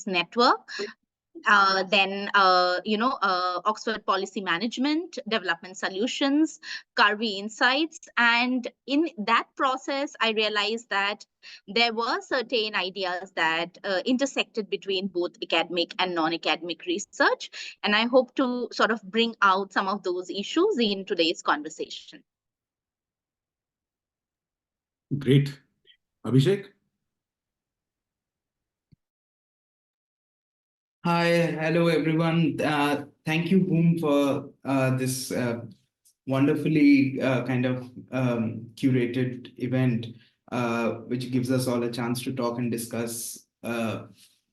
Network. Then, Oxford Policy Management, Development Solutions, Karvi Insights. And in that process, I realized that there were certain ideas that intersected between both academic and non-academic research. And I hope to sort of bring out some of those issues in today's conversation. Great. Abhishek? Hi, hello everyone. Thank you, Boom, for this wonderfully curated event, which gives us all a chance to talk and discuss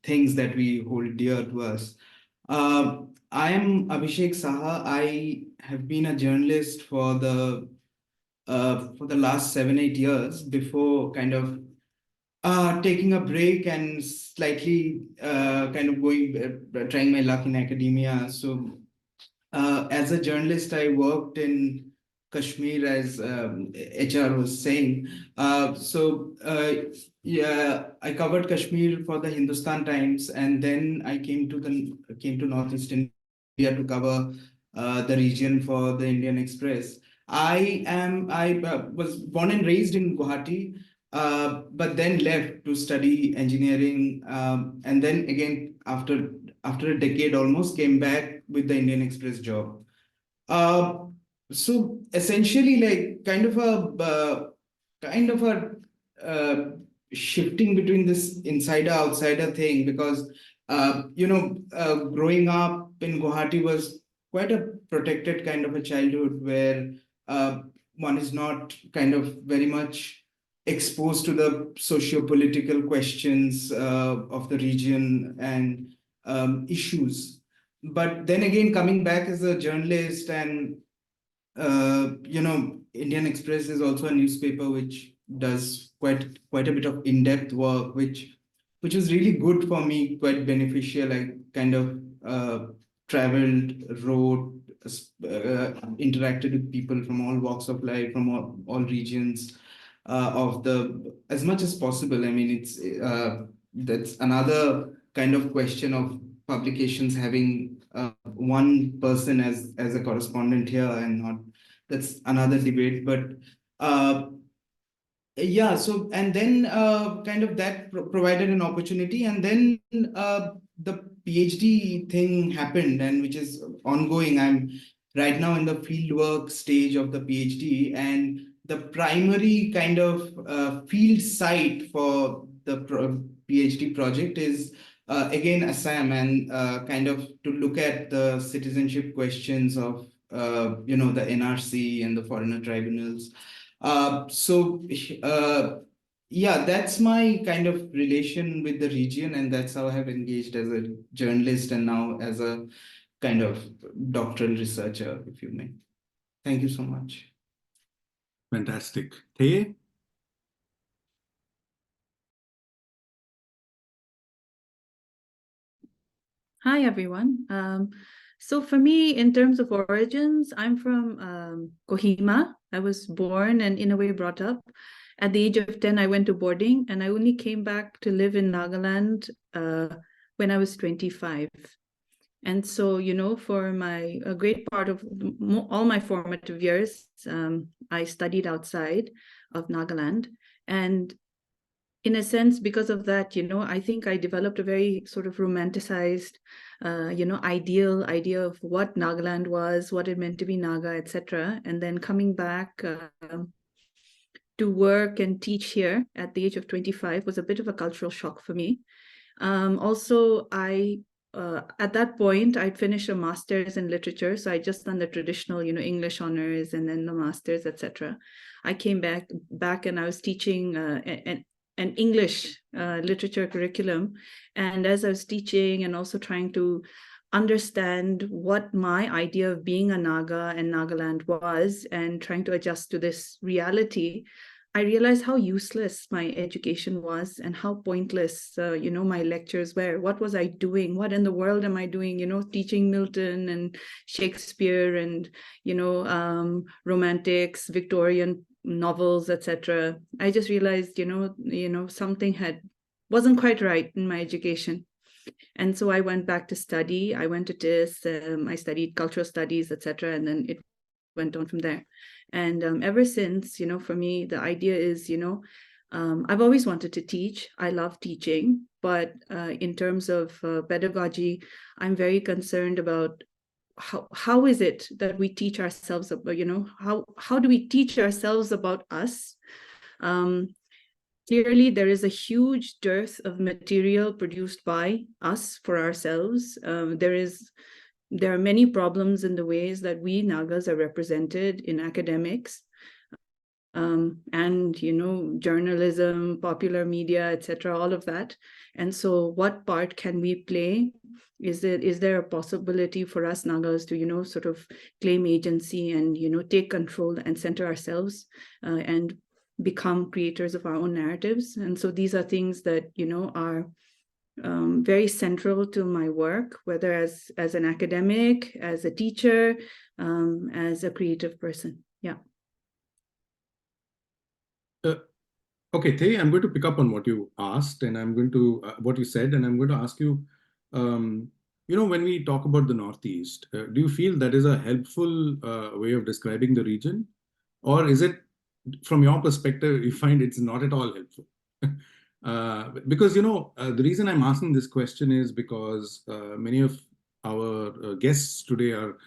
things that we hold dear to us. I am Abhishek Saha. I have been a journalist for the last 7-8 years before taking a break and slightly trying my luck in academia. So as a journalist, I worked in Kashmir, as HR was saying. I covered Kashmir for the Hindustan Times, and then I came to Northeast India to cover the region for the Indian Express. I was born and raised in Guwahati, but then left to study engineering, and then again after a decade almost came back with the Indian Express job. So essentially, like kind of a shifting between this insider outsider thing, because growing up in Guwahati was quite a protected kind of a childhood where one is not kind of very much exposed to the socio-political questions of the region and issues. But then again, coming back as a journalist, and Indian Express is also a newspaper which does quite a bit of in-depth work, which was really good for me, quite beneficial. I kind of traveled, wrote, interacted with people from all walks of life, from all regions as much as possible. I mean, it's that's another kind of question of publications having one person as a correspondent here, and not, that's another debate. But yeah, so and then kind of that provided an opportunity, and then the PhD thing happened, and which is ongoing. I'm right now in the fieldwork stage of the PhD, and the primary kind of field site for the PhD project is again Assam, and kind of to look at the citizenship questions of the NRC and the foreigner tribunals. Yeah, that's my kind of relation with the region, and that's how I have engaged as a journalist and now as a kind of doctoral researcher, if you may. Thank you so much. Fantastic. Theye? Hi, everyone. So for me, in terms of origins, I'm from Kohima. I was born and in a way brought up. At the age of 10, I went to boarding, and I only came back to live in Nagaland when I was 25. And so, for a great part of all my formative years, I studied outside of Nagaland. And in a sense, because of that, I think I developed a very sort of romanticized, ideal idea of what Nagaland was, what it meant to be Naga, etc. And then coming back to work and teach here at the age of 25 was a bit of a cultural shock for me. Also, at that point, I'd finished a master's in literature. So I just done the traditional, English honors and then the master's, etc. I came back and I was teaching an English literature curriculum. And as I was teaching and also trying to understand what my idea of being a Naga and Nagaland was, and trying to adjust to this reality, I realized how useless my education was and how pointless, my lectures were. What was I doing? What in the world am I doing? Teaching Milton and Shakespeare and, romantics, Victorian novels, etc. I just realized, something wasn't quite right in my education. And so I went back to study. I went to TIS, I studied cultural studies, etc. And then it went on from there. And ever since, for me, the idea is, I've always wanted to teach. I love teaching, but in terms of pedagogy, I'm very concerned about how is it that we teach ourselves about, how do we teach ourselves about us? Clearly, there is a huge dearth of material produced by us for ourselves. There are many problems in the ways that we Nagas are represented in academics, and journalism, popular media, etc., all of that. And so what part can we play? Is there a possibility for us Nagas to sort of claim agency and take control and center ourselves and become creators of our own narratives? And so these are things that are very central to my work, whether as an academic, as a teacher, as a creative person. Yeah. Okay, Thay, I'm going to pick up on what you asked, and I'm going to what you said, and I'm going to ask you. When we talk about the Northeast, do you feel that is a helpful way of describing the region, or is it, from your perspective, you find it's not at all helpful? Because the reason I'm asking this question is because many of our guests today are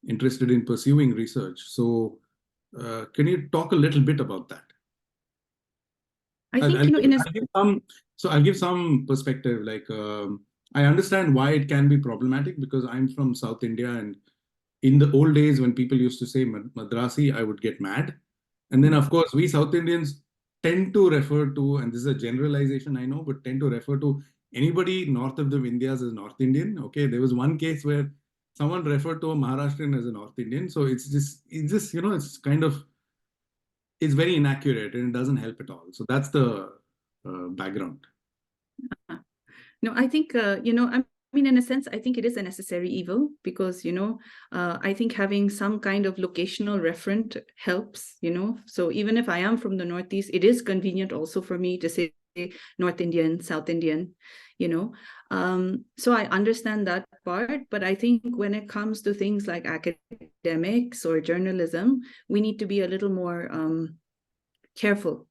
interested in pursuing research. So, can you talk a little bit about that? I think I'll give some perspective. Like I understand why it can be problematic because I'm from South India, and in the old days when people used to say Madrasi, I would get mad. And then, of course, we South Indians tend to refer to, and this is a generalization I know, but tend to refer to anybody north of the Vindhyas as North Indian. Okay, there was one case where someone referred to a Maharashtrian as a North Indian. So it's kind of, it's very inaccurate and it doesn't help at all. So that's the background. No, I think, in a sense, I think it is a necessary evil because, I think having some kind of locational referent helps, So even if I am from the Northeast, it is convenient also for me to say North Indian, South Indian, So I understand that part, but I think when it comes to things like academics or journalism, we need to be a little more careful.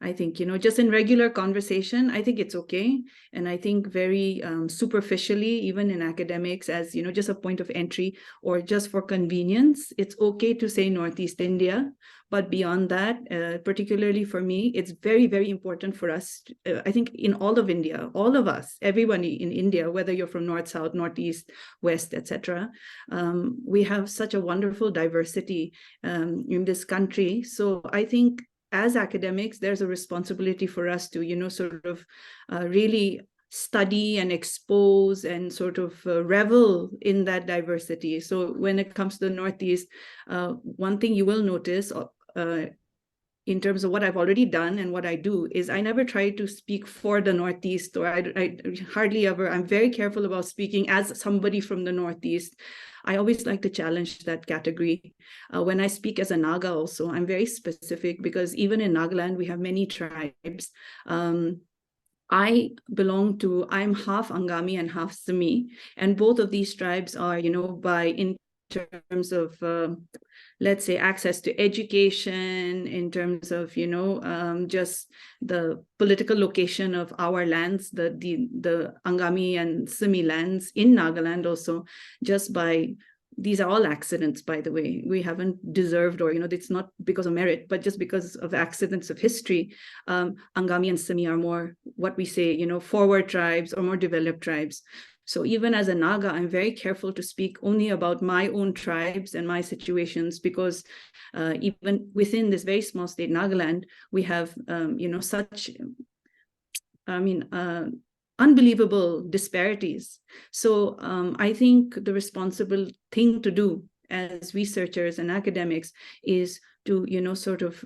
I think, just in regular conversation, I think it's okay. And I think very superficially, even in academics, as, just a point of entry or just for convenience, it's okay to say Northeast India. But beyond that, particularly for me, it's very, very important for us. I think in all of India, all of us, everyone in India, whether you're from North, South, Northeast, West, etc., we have such a wonderful diversity in this country. So I think as academics, there's a responsibility for us to, sort of really study and expose and sort of revel in that diversity. So when it comes to the Northeast, one thing you will notice in terms of what I've already done and what I do is I never try to speak for the Northeast, or I hardly ever, I'm very careful about speaking as somebody from the Northeast. I always like to challenge that category. When I speak as a Naga also, I'm very specific because even in Nagaland, we have many tribes. I'm half Angami and half Sami, and both of these tribes are, in terms of, let's say, access to education, in terms of, just the political location of our lands, the Angami and Sami lands in Nagaland also, just by, these are all accidents, by the way. We haven't deserved, or, it's not because of merit, but just because of accidents of history. Angami and Sami are more, what we say, forward tribes or more developed tribes. So even as a Naga, I'm very careful to speak only about my own tribes and my situations, because even within this very small state, Nagaland, we have, such, unbelievable disparities. So I think the responsible thing to do as researchers and academics is to, sort of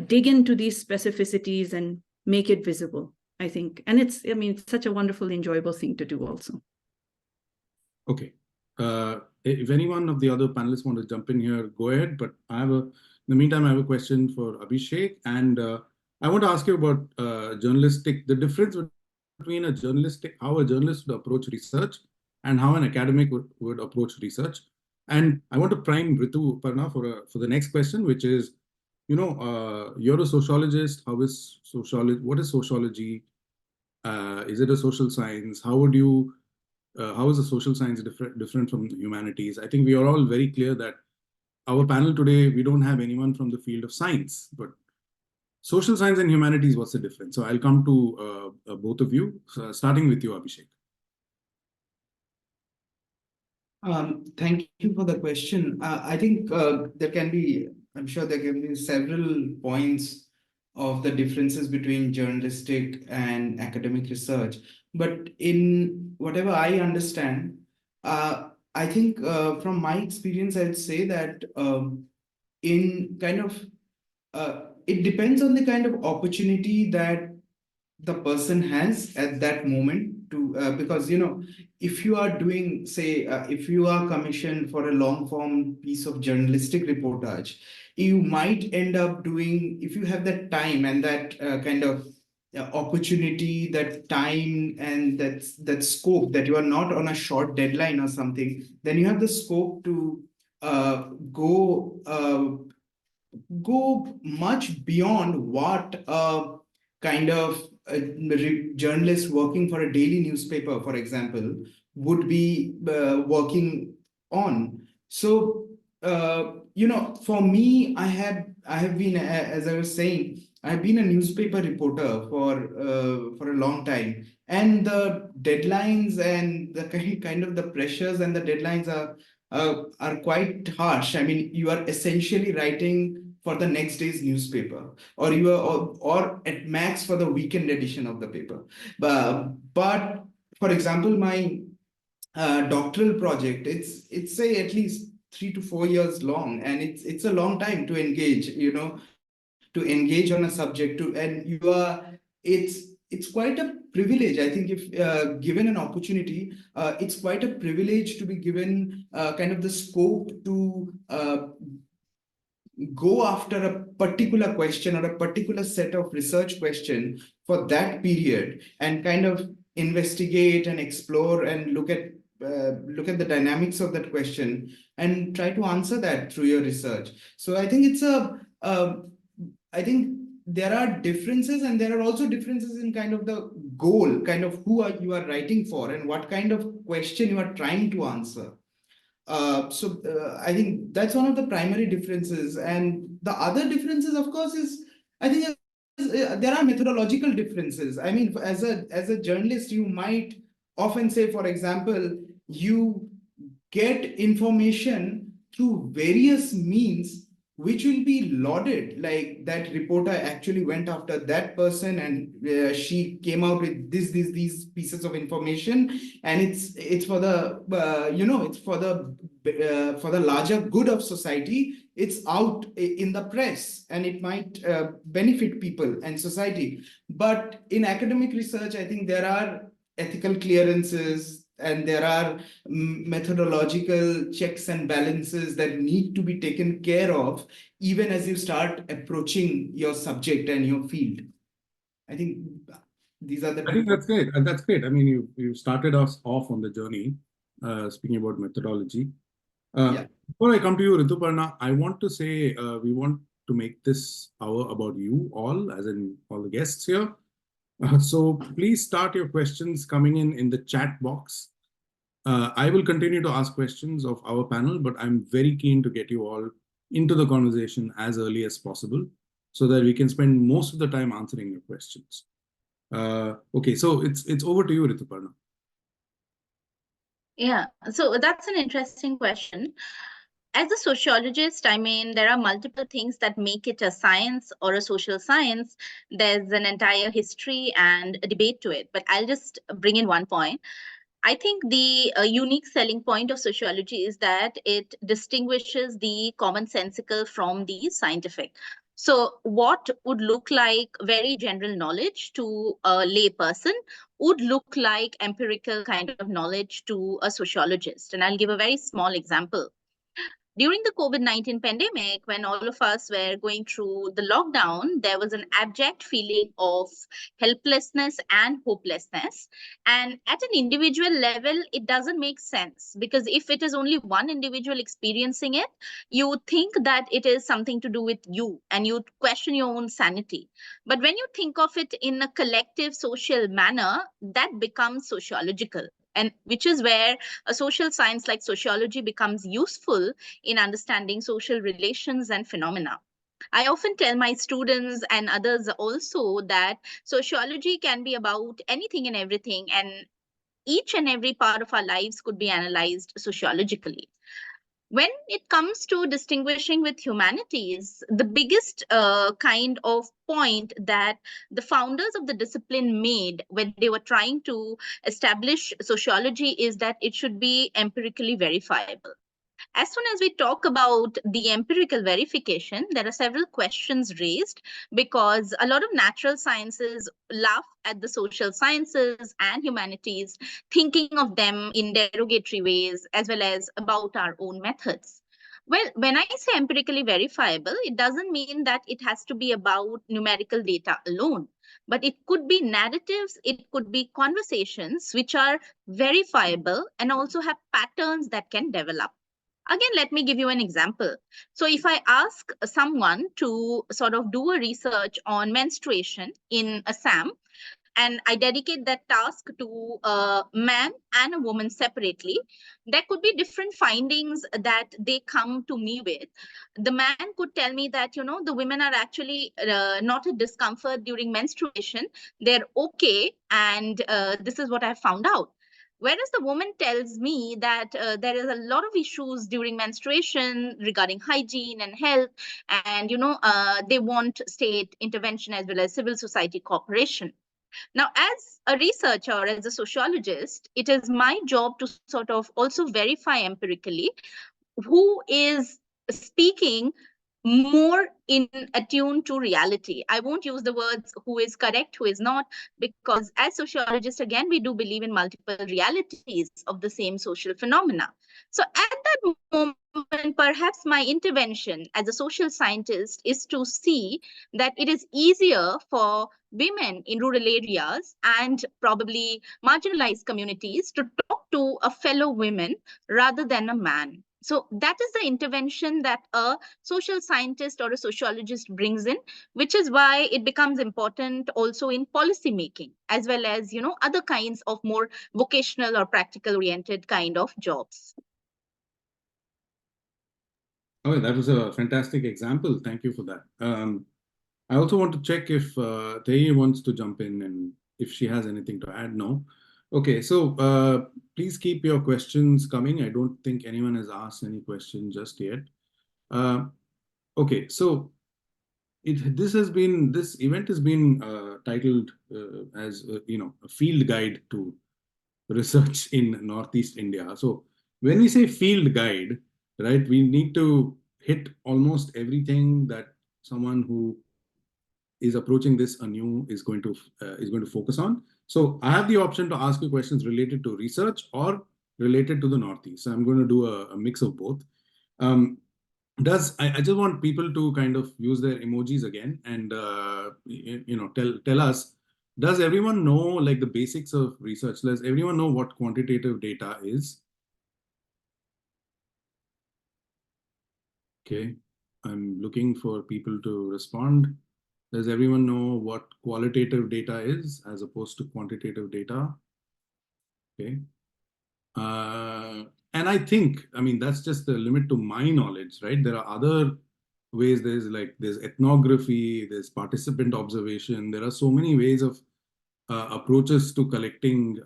dig into these specificities and make it visible, I think. And it's such a wonderful, enjoyable thing to do also. Okay. If anyone of the other panelists want to jump in here, go ahead. But in the meantime, I have a question for Abhishek. And I want to ask you about the difference between how a journalist would approach research and how an academic would approach research. And I want to prime Rituparna for the next question, which is, you're a sociologist. What is sociology? Is it a social science? How is a social science different from humanities? I think we are all very clear that our panel today, we don't have anyone from the field of science, but social science and humanities, what's the difference? So I'll come to both of you, starting with you, Abhishek. Thank you for the question. I think I'm sure there can be several points of the differences between journalistic and academic research. But in whatever I understand, I think from my experience, I'd say that in kind of it depends on the kind of opportunity that the person has at that moment to because if you are doing, say, if you are commissioned for a long form piece of journalistic reportage, you might end up doing, if you have that time and that kind of opportunity, that time and that scope, that you are not on a short deadline or something, then you have the scope to go much beyond what kind of a journalist working for a daily newspaper, for example, would be working on. So, for me, I have been, as I was saying, I've been a newspaper reporter for a long time, and the deadlines and the kind of the pressures and the deadlines are quite harsh. I mean, you are essentially writing for the next day's newspaper, or you are, or at max for the weekend edition of the paper. But for example, my doctoral project, it's say at least 3 to 4 years long, and it's a long time to engage, to engage on a subject, it's quite a privilege. I think if given an opportunity, it's quite a privilege to be given kind of the scope to go after a particular question or a particular set of research question for that period, and kind of investigate and explore and look at the dynamics of that question and try to answer that through your research. So I think I think there are differences, and there are also differences in kind of the goal, kind of you are writing for, and what kind of question you are trying to answer. I think that's one of the primary differences. And the other differences, of course, is, I think there are methodological differences. I mean, as a journalist, you might often say, for example, you get information through various means which will be lauded, like that reporter actually went after that person, and she came out with these pieces of information, and it's for the it's for the larger good of society. It's out in the press, and it might benefit people and society. But in academic research, I think there are ethical clearances, and there are methodological checks and balances that need to be taken care of, even as you start approaching your subject and your field. I think these are the. I think that's great. That's great. I mean, you started us off on the journey, speaking about methodology. Yeah. Before I come to you, Rituparna, I want to say we want to make this hour about you all, as in all the guests here. So please start your questions coming in the chat box. I will continue to ask questions of our panel, but I'm very keen to get you all into the conversation as early as possible, so that we can spend most of the time answering your questions. Okay, so it's over to you, Rituparna. Yeah, so that's an interesting question. As a sociologist, I mean, there are multiple things that make it a science or a social science. There's an entire history and a debate to it, but I'll just bring in one point. I think the unique selling point of sociology is that it distinguishes the commonsensical from the scientific. So what would look like very general knowledge to a lay person would look like empirical kind of knowledge to a sociologist. And I'll give a very small example. During the COVID-19 pandemic, when all of us were going through the lockdown, there was an abject feeling of helplessness and hopelessness. And at an individual level, it doesn't make sense, because if it is only one individual experiencing it, you would think that it is something to do with you and you question your own sanity. But when you think of it in a collective social manner, that becomes sociological, and which is where a social science like sociology becomes useful in understanding social relations and phenomena. I often tell my students and others also that sociology can be about anything and everything, and each and every part of our lives could be analyzed sociologically. When it comes to distinguishing with humanities, the biggest kind of point that the founders of the discipline made when they were trying to establish sociology is that it should be empirically verifiable. As soon as we talk about the empirical verification, there are several questions raised, because a lot of natural sciences laugh at the social sciences and humanities, thinking of them in derogatory ways, as well as about our own methods. Well, when I say empirically verifiable, it doesn't mean that it has to be about numerical data alone, but it could be narratives, it could be conversations which are verifiable and also have patterns that can develop. Again, let me give you an example. So if I ask someone to sort of do a research on menstruation in Assam, and I dedicate that task to a man and a woman separately, there could be different findings that they come to me with. The man could tell me that, the women are actually not a discomfort during menstruation. They're okay. And this is what I found out. Whereas the woman tells me that there is a lot of issues during menstruation regarding hygiene and health, and they want state intervention as well as civil society cooperation. Now, as a researcher, as a sociologist, it is my job to sort of also verify empirically who is speaking more in attune to reality. I won't use the words who is correct, who is not, because as sociologists, again, we do believe in multiple realities of the same social phenomena. So at that moment, perhaps my intervention as a social scientist is to see that it is easier for women in rural areas and probably marginalized communities to talk to a fellow woman rather than a man. So that is the intervention that a social scientist or a sociologist brings in, which is why it becomes important also in policy making, as well as, other kinds of more vocational or practical oriented kind of jobs. Oh, that was a fantastic example. Thank you for that. I also want to check if Theyi wants to jump in and if she has anything to add. No. Okay, so please keep your questions coming. I don't think anyone has asked any question just yet. Okay, so this event has been titled as a field guide to research in Northeast India. So when we say field guide, right, we need to hit almost everything that someone who is approaching this anew is going to focus on. So I have the option to ask you questions related to research or related to the Northeast. So I'm going to do a mix of both. I just want people to kind of use their emojis again and tell us, does everyone know like the basics of research? Does everyone know what quantitative data is? Okay, I'm looking for people to respond. Does everyone know what qualitative data is as opposed to quantitative data? Okay. And I think, that's just the limit to my knowledge, right? There are other ways. There's ethnography, there's participant observation. There are so many ways of approaches to collecting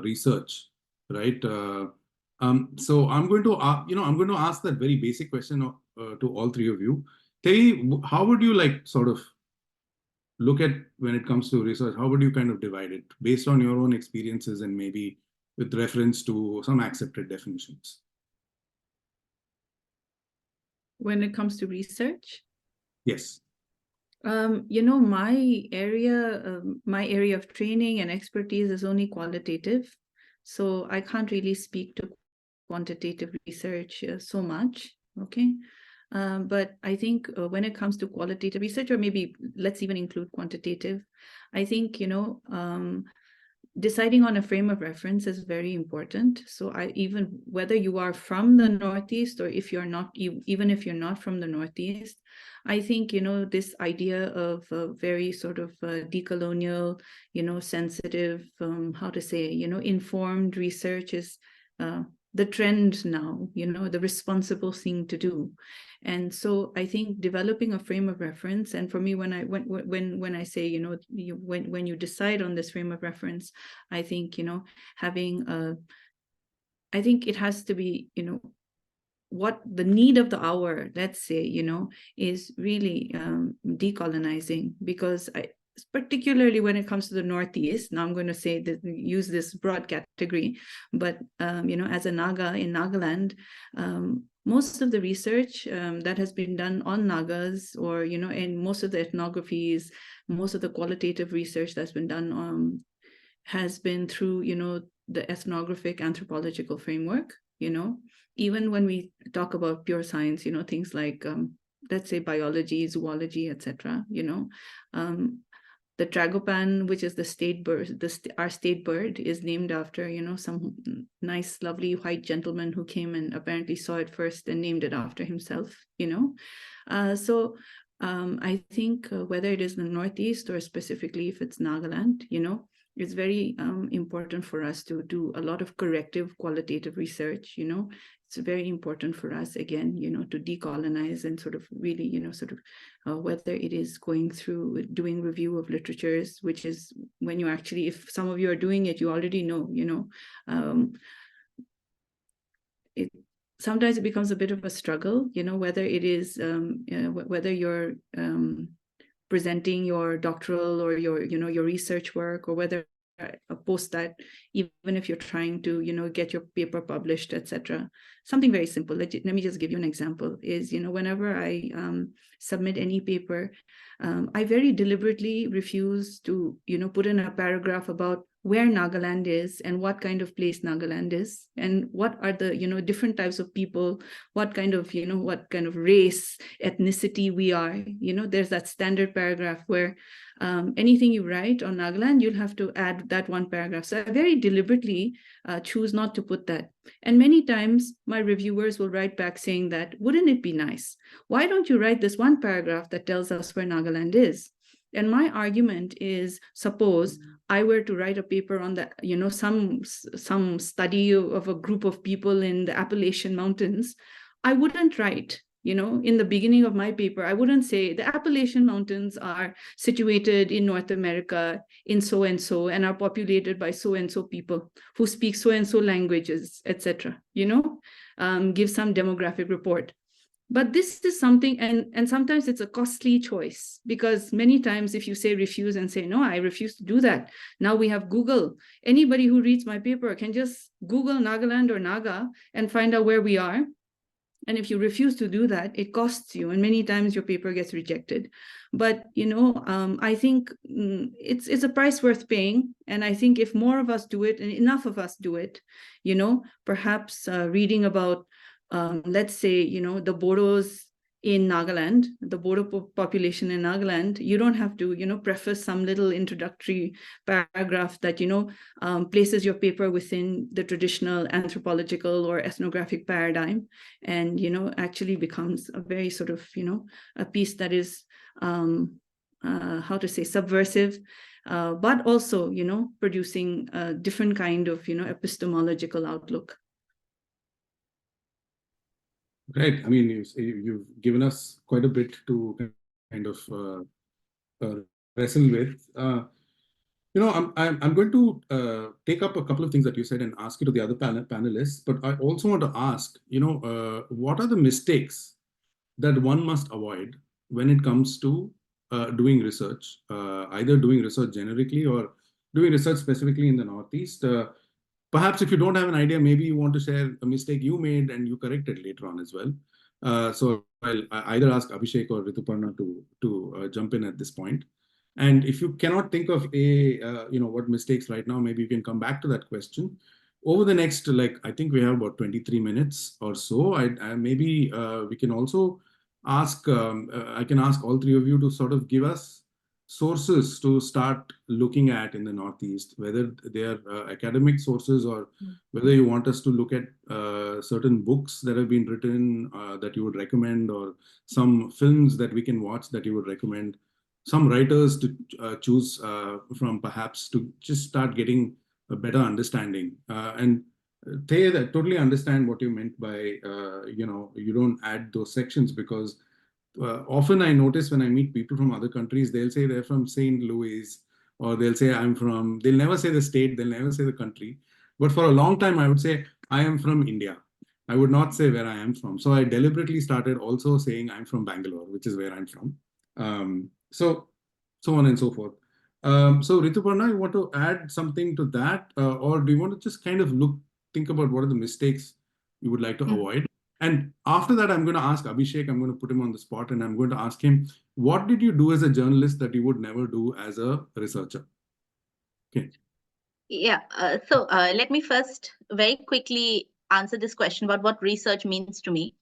research, right? So I'm going to ask that very basic question to all three of you. Theyi, how would you sort of look at when it comes to research? How would you kind of divide it based on your own experiences and maybe with reference to some accepted definitions? When it comes to research? Yes. My area of training and expertise is only qualitative. So I can't really speak to quantitative research so much. okay? But I think when it comes to qualitative research, or maybe let's even include quantitative, I think, deciding on a frame of reference is very important. So even whether you are from the Northeast, or if you're not, even if you're not from the Northeast, I think, this idea of a very sort of decolonial, sensitive, how to say, informed research is the trend now, the responsible thing to do. And so I think developing a frame of reference, and for me, when I say, when you decide on this frame of reference, I think, I think it has to be, what the need of the hour, let's say, is really decolonizing, because particularly when it comes to the Northeast, now I'm going to say that, use this broad category, but as a Naga in Nagaland, most of the research that has been done on Nagas, or and most of the ethnographies, most of the qualitative research that's been done has been through the ethnographic anthropological framework. Even when we talk about pure science, things like let's say biology, zoology, etc. The tragopan, which is the state bird, our state bird, is named after, some nice, lovely white gentleman who came and apparently saw it first and named it after himself, So I think whether it is the Northeast, or specifically if it's Nagaland, it's very important for us to do a lot of corrective qualitative research. It's very important for us, again, to decolonize and sort of really, whether it is going through doing review of literatures, which is when you actually, if some of you are doing it, you already know, sometimes it becomes a bit of a struggle, whether it is, whether you're presenting your doctoral or your research work, or whether post that, even if you're trying to get your paper published, etc. Something very simple. Let me just give you an example. Is whenever I submit any paper, I very deliberately refuse to put in a paragraph about where Nagaland is and what kind of place Nagaland is, and what are the different types of people, what kind of race, ethnicity we are. There's that standard paragraph where anything you write on Nagaland, you'll have to add that one paragraph. So I very deliberately choose not to put that. And many times my reviewers will write back saying that, wouldn't it be nice? Why don't you write this one paragraph that tells us where Nagaland is? And my argument is, suppose I were to write a paper on the, some study of a group of people in the Appalachian Mountains, I wouldn't write, in the beginning of my paper, I wouldn't say the Appalachian Mountains are situated in North America in so-and-so and are populated by so-and-so people who speak so-and-so languages, etc. Give some demographic report. But this is something, and sometimes it's a costly choice, because many times if you say refuse and say, no, I refuse to do that. Now we have Google. Anybody who reads my paper can just Google Nagaland or Naga and find out where we are. And if you refuse to do that, it costs you, and many times your paper gets rejected. But, I think it's a price worth paying. And I think if more of us do it, and enough of us do it, perhaps reading about let's say, the Bodos in Nagaland, the Bodo population in Nagaland, you don't have to, preface some little introductory paragraph that, places your paper within the traditional anthropological or ethnographic paradigm, and, actually becomes a very sort of, a piece that is, how to say, subversive, but also, producing a different kind of, epistemological outlook. Right. I mean, you've given us quite a bit to kind of wrestle with. I'm going to take up a couple of things that you said and ask it to the other panelists. But I also want to ask, what are the mistakes that one must avoid when it comes to doing research, either doing research generically or doing research specifically in the Northeast? Perhaps if you don't have an idea, maybe you want to share a mistake you made and you corrected later on as well. So I'll either ask Abhishek or Rituparna to jump in at this point. And if you cannot think of what mistakes right now, maybe you can come back to that question. over the next, like, I think we have about 23 minutes or so. Maybe we can also ask, I can ask all three of you to sort of give us sources to start looking at in the Northeast, whether they are academic sources or whether you want us to look at certain books that have been written that you would recommend, or some films that we can watch that you would recommend, some writers to choose from, perhaps, to just start getting a better understanding. And Thay, I totally understand what you meant by, you don't add those sections, because often I notice when I meet people from other countries, they'll say they're from St. Louis, or they'll say they'll never say the state, they'll never say the country. But for a long time, I would say, I am from India. I would not say where I am from. So I deliberately started also saying I'm from Bangalore, which is where I'm from. So on and so forth. So Rituparna, you want to add something to that, or do you want to just kind of think about what are the mistakes you would like to avoid? And after that, I'm going to ask Abhishek, I'm going to put him on the spot, and I'm going to ask him, what did you do as a journalist that you would never do as a researcher? Okay. Yeah, so let me first very quickly answer this question about what research means to me.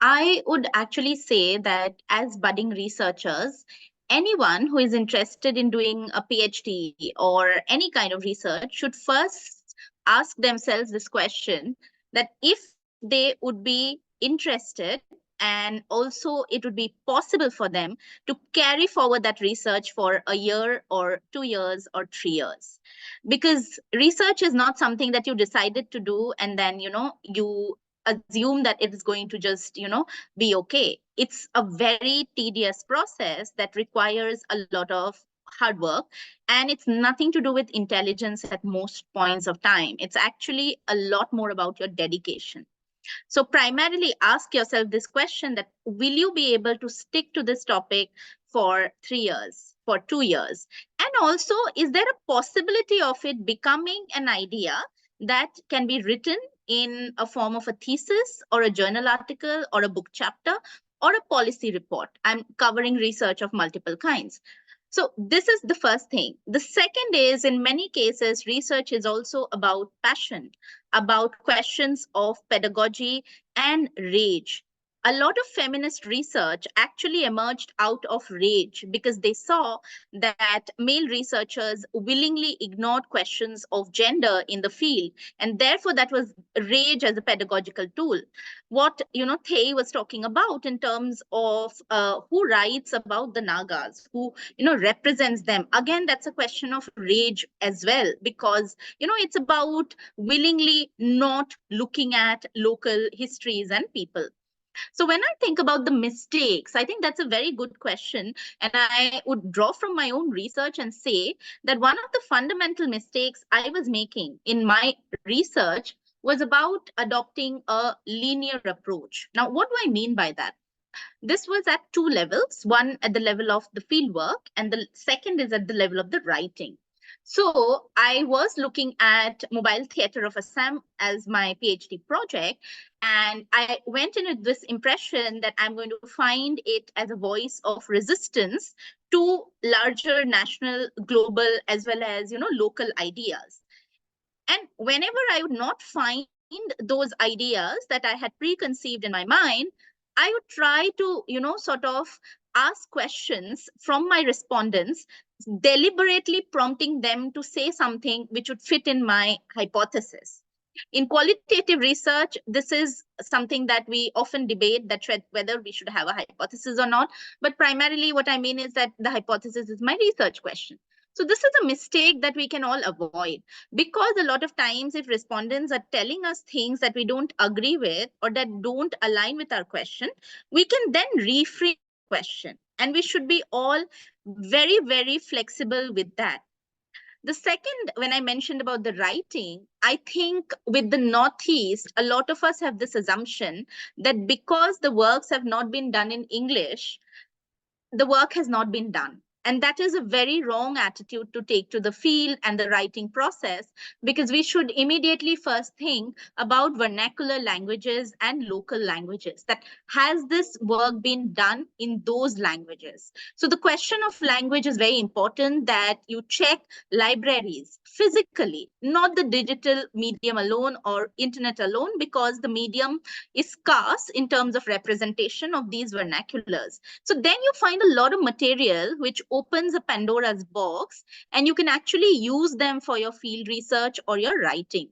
I would actually say that as budding researchers, anyone who is interested in doing a PhD or any kind of research should first ask themselves this question, that if they would be interested and also it would be possible for them to carry forward that research for a year or 2 years or 3 years. Because research is not something that you decided to do and then, you assume that it is going to just, be okay. It's a very tedious process that requires a lot of hard work, and it's nothing to do with intelligence at most points of time. It's actually a lot more about your dedication. So primarily ask yourself this question, that will you be able to stick to this topic for 3 years, for 2 years? And also, is there a possibility of it becoming an idea that can be written in a form of a thesis or a journal article or a book chapter or a policy report? I'm covering research of multiple kinds. So this is the first thing. The second is, in many cases, research is also about passion, about questions of pedagogy and rage. A lot of feminist research actually emerged out of rage because they saw that male researchers willingly ignored questions of gender in the field. And therefore, that was rage as a pedagogical tool. What, Thay was talking about in terms of who writes about the Nagas, who, represents them. Again, that's a question of rage as well, because, it's about willingly not looking at local histories and people. So when I think about the mistakes, I think that's a very good question. And I would draw from my own research and say that one of the fundamental mistakes I was making in my research was about adopting a linear approach. Now, what do I mean by that? This was at two levels, one at the level of the fieldwork, and the second is at the level of the writing. So I was looking at Mobile Theatre of Assam as my PhD project, and I went in with this impression that I'm going to find it as a voice of resistance to larger national, global, as well as, local ideas. And whenever I would not find those ideas that I had preconceived in my mind, I would try to, sort of ask questions from my respondents, deliberately prompting them to say something which would fit in my hypothesis. In qualitative research, this is something that we often debate, that whether we should have a hypothesis or not. But primarily what I mean is that the hypothesis is my research question. So this is a mistake that we can all avoid, because a lot of times if respondents are telling us things that we don't agree with or that don't align with our question, we can then reframe the question. And we should be all very, very flexible with that. The second, when I mentioned about the writing, I think with the Northeast, a lot of us have this assumption that because the works have not been done in English, the work has not been done. And that is a very wrong attitude to take to the field and the writing process, because we should immediately first think about vernacular languages and local languages. That has this work been done in those languages? So the question of language is very important, that you check libraries physically, not the digital medium alone or internet alone, because the medium is scarce in terms of representation of these vernaculars. So then you find a lot of material which opens a Pandora's box, and you can actually use them for your field research or your writing.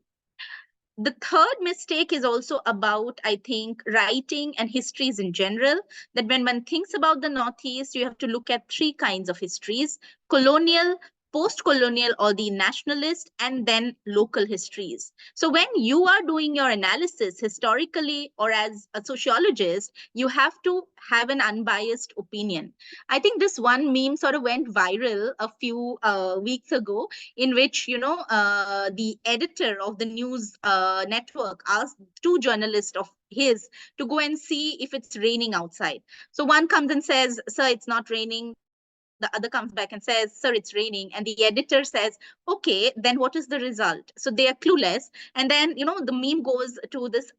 The third mistake is also about, I think, writing and histories in general, that when one thinks about the Northeast, you have to look at three kinds of histories: colonial, post-colonial or the nationalist, and then local histories. So when you are doing your analysis historically or as a sociologist, you have to have an unbiased opinion. I think this one meme sort of went viral a few weeks ago, in which, the editor of the news network asked two journalists of his to go and see if it's raining outside. So one comes and says, "Sir, it's not raining." The other comes back and says, "Sir, it's raining." And the editor says, "Okay, then what is the result?" So they are clueless. And then, the meme goes to this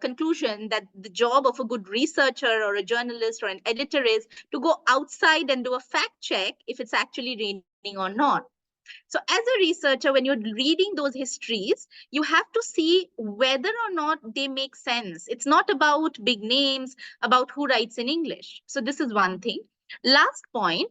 conclusion that the job of a good researcher or a journalist or an editor is to go outside and do a fact check if it's actually raining or not. So as a researcher, when you're reading those histories, you have to see whether or not they make sense. It's not about big names, about who writes in English. So this is one thing. Last point,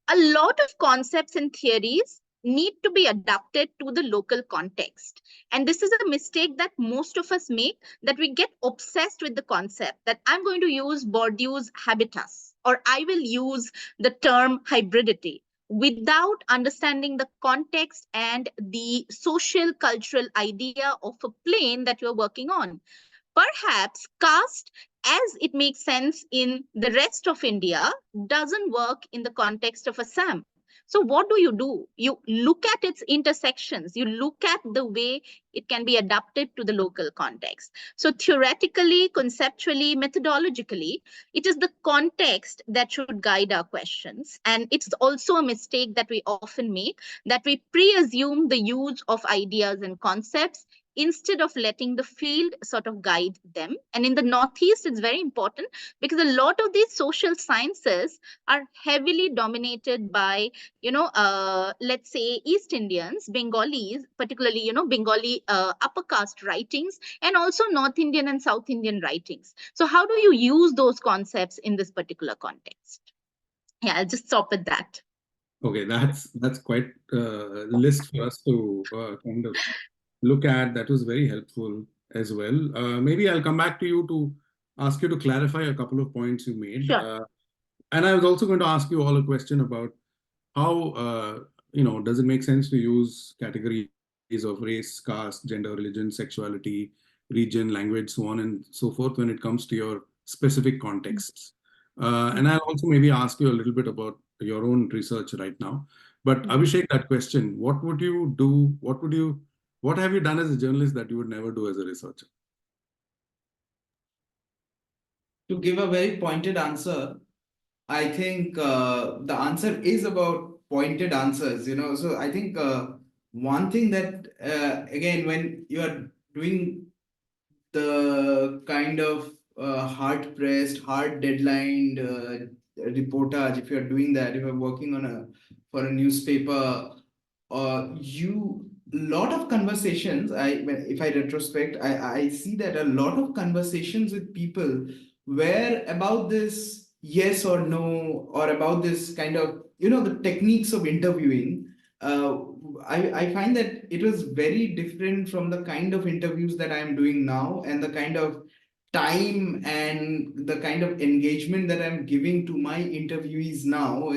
a lot of concepts and theories need to be adapted to the local context. And this is a mistake that most of us make, that we get obsessed with the concept that I'm going to use Bourdieu's habitus, or I will use the term hybridity, without understanding the context and the social cultural idea of a plane that you're working on. Perhaps caste, as it makes sense in the rest of India, doesn't work in the context of Assam. So what do? You look at its intersections, you look at the way it can be adapted to the local context. So theoretically, conceptually, methodologically, it is the context that should guide our questions. And it's also a mistake that we often make, that we pre-assume the use of ideas and concepts instead of letting the field sort of guide them. And in the Northeast, it's very important, because a lot of these social sciences are heavily dominated by, let's say, East Indians, Bengalis, particularly, Bengali upper caste writings, and also North Indian and South Indian writings. So how do you use those concepts in this particular context? Yeah, I'll just stop at that. Okay, that's quite a list for us to kind of look at. That was very helpful as well. Maybe I'll come back to you to ask you to clarify a couple of points you made. Sure. And I was also going to ask you all a question about how, does it make sense to use categories of race, caste, gender, religion, sexuality, region, language, so on and so forth when it comes to your specific contexts. And I'll also maybe ask you a little bit about your own research right now. But Abhishek, that question, what would you do? What have you done as a journalist that you would never do as a researcher? To give a very pointed answer, I think the answer is about pointed answers, So I think one thing that, again, when you are doing the kind of hard-pressed, hard deadline reportage, if you're doing that, if you're working for a newspaper, lot of conversations, if I retrospect, I see that a lot of conversations with people were about this yes or no, or about this kind of, the techniques of interviewing. I find that it was very different from the kind of interviews that I'm doing now, and the kind of time and the kind of engagement that I'm giving to my interviewees now,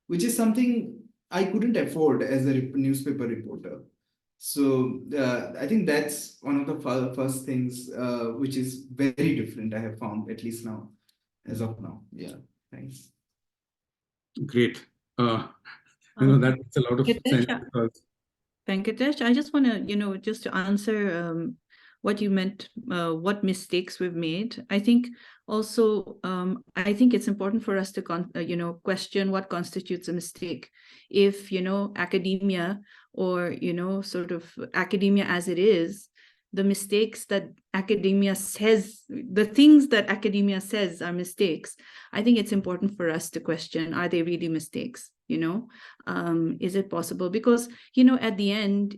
which is something I couldn't afford as a newspaper reporter. So I think that's one of the first things which is very different, I have found, at least now, as of now. Yeah, thanks. Great. That makes a lot of sense. Venkatesh, I just want to, just to answer what you meant, what mistakes we've made. I think also, I think it's important for us to question what constitutes a mistake. If, academia, or, sort of academia as it is, the mistakes that academia says, the things that academia says are mistakes, I think it's important for us to question, are they really mistakes? Is it possible? Because, at the end,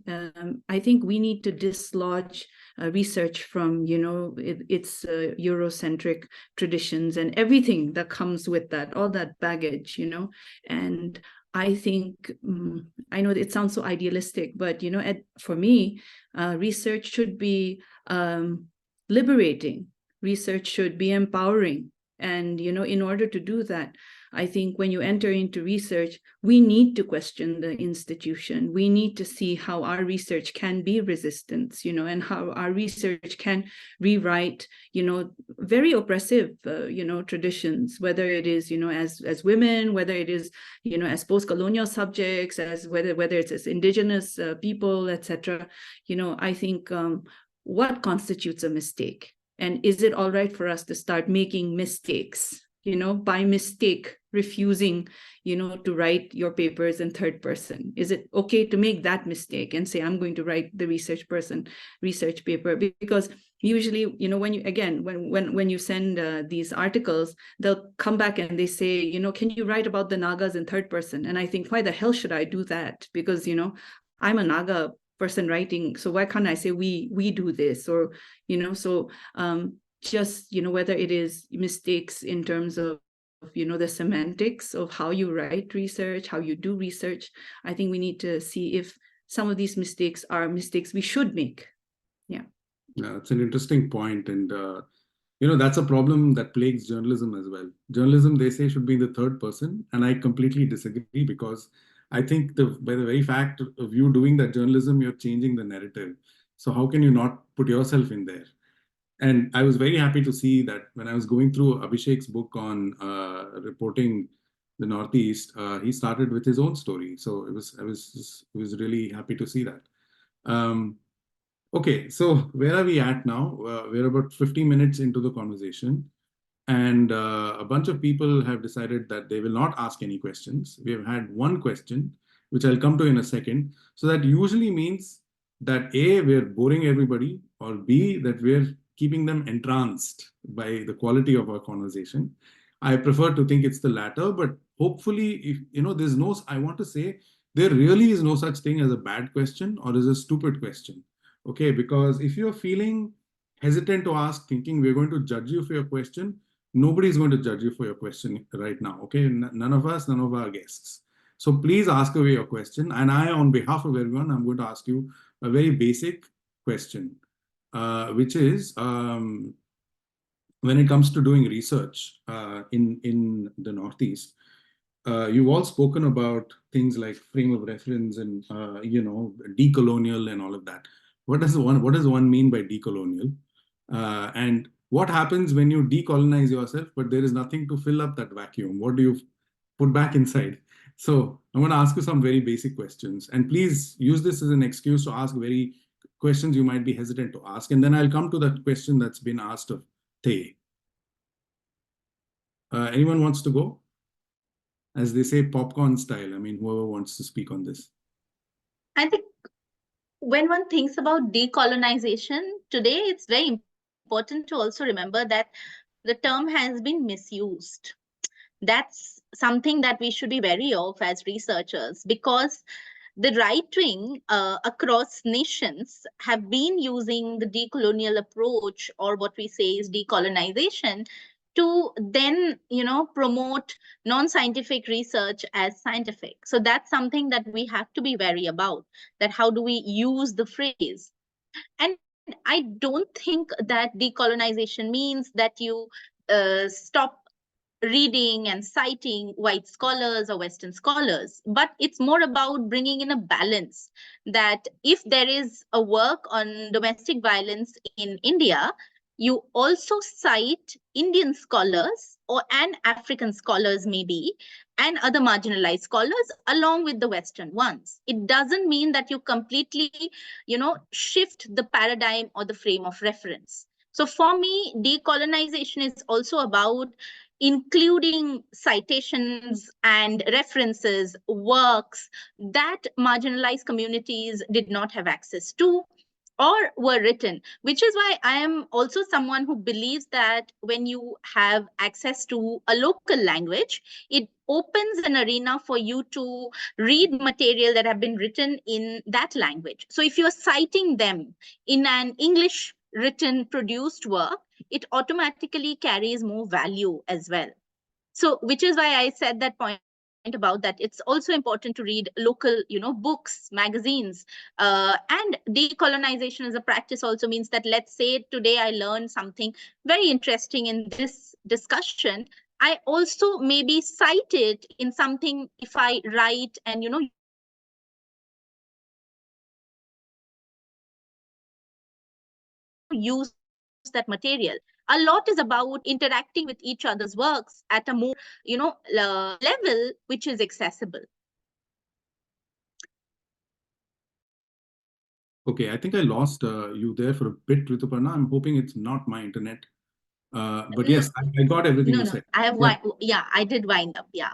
I think we need to dislodge research from, its Eurocentric traditions and everything that comes with that, all that baggage, and I think, I know it sounds so idealistic, but, for me, research should be liberating. Research should be empowering. And, in order to do that, I think when you enter into research, we need to question the institution. We need to see how our research can be resistance, and how our research can rewrite, very oppressive, traditions, whether it is, as women, whether it is, as post-colonial subjects, as whether it's as indigenous people, etc. I think what constitutes a mistake? And is it all right for us to start making mistakes? By mistake, refusing, to write your papers in third person? Is it okay to make that mistake and say, I'm going to write the research paper? Because usually, when you send these articles, they'll come back and they say, can you write about the Nagas in third person? And I think, why the hell should I do that? Because, I'm a Naga person writing, so why can't I say we do this? Or, just, whether it is mistakes in terms of, the semantics of how you write research, how you do research, I think we need to see if some of these mistakes are mistakes we should make. Yeah, it's an interesting point. And, that's a problem that plagues journalism as well. Journalism, they say, should be in the third person. And I completely disagree, because I think by the very fact of you doing that journalism, you're changing the narrative. So how can you not put yourself in there? And I was very happy to see that when I was going through Abhishek's book on reporting the Northeast, he started with his own story. So I was really happy to see that. Okay, so where are we at now? We're about 50 minutes into the conversation, and a bunch of people have decided that they will not ask any questions. We have had one question, which I'll come to in a second. So that usually means that A, we're boring everybody, or B, that we're keeping them entranced by the quality of our conversation. I prefer to think it's the latter, but hopefully, if there's no, I want to say, there really is no such thing as a bad question or as a stupid question. Okay, because if you're feeling hesitant to ask, thinking we're going to judge you for your question, nobody's going to judge you for your question right now. Okay, none of us, none of our guests. So please ask away your question. And I, on behalf of everyone, I'm going to ask you a very basic question. Which is, when it comes to doing research in the Northeast, you've all spoken about things like frame of reference and decolonial and all of that. What does one mean by decolonial? And what happens when you decolonize yourself, but there is nothing to fill up that vacuum? What do you put back inside? So I'm going to ask you some very basic questions, and please use this as an excuse to ask very questions you might be hesitant to ask. And then I'll come to that question that's been asked of Thay. Anyone wants to go? As they say, popcorn style. I mean, whoever wants to speak on this. I think when one thinks about decolonization today, it's very important to also remember that the term has been misused. That's something that we should be wary of as researchers, because the right wing across nations have been using the decolonial approach, or what we say is decolonization, to then, promote non-scientific research as scientific. So that's something that we have to be wary about, that how do we use the phrase. And I don't think that decolonization means that you stop reading and citing white scholars or Western scholars, but it's more about bringing in a balance, that if there is a work on domestic violence in India, you also cite Indian scholars and African scholars maybe, and other marginalized scholars along with the Western ones. It doesn't mean that you completely, shift the paradigm or the frame of reference. So for me, decolonization is also about including citations and references, works that marginalized communities did not have access to or were written, which is why I am also someone who believes that when you have access to a local language, it opens an arena for you to read material that have been written in that language. So if you're citing them in an English written produced work, it automatically carries more value as well. So which is why I said that point about that it's also important to read local, books, magazines, and decolonization as a practice also means that, let's say today I learned something very interesting in this discussion, I also maybe cite it in something if I write and, use that material. A lot is about interacting with each other's works at a more, level which is accessible. Okay, I think I lost you there for a bit, Rituparna. I'm hoping it's not my internet. But yes, I got everything you said. I have I did wind up. Yeah.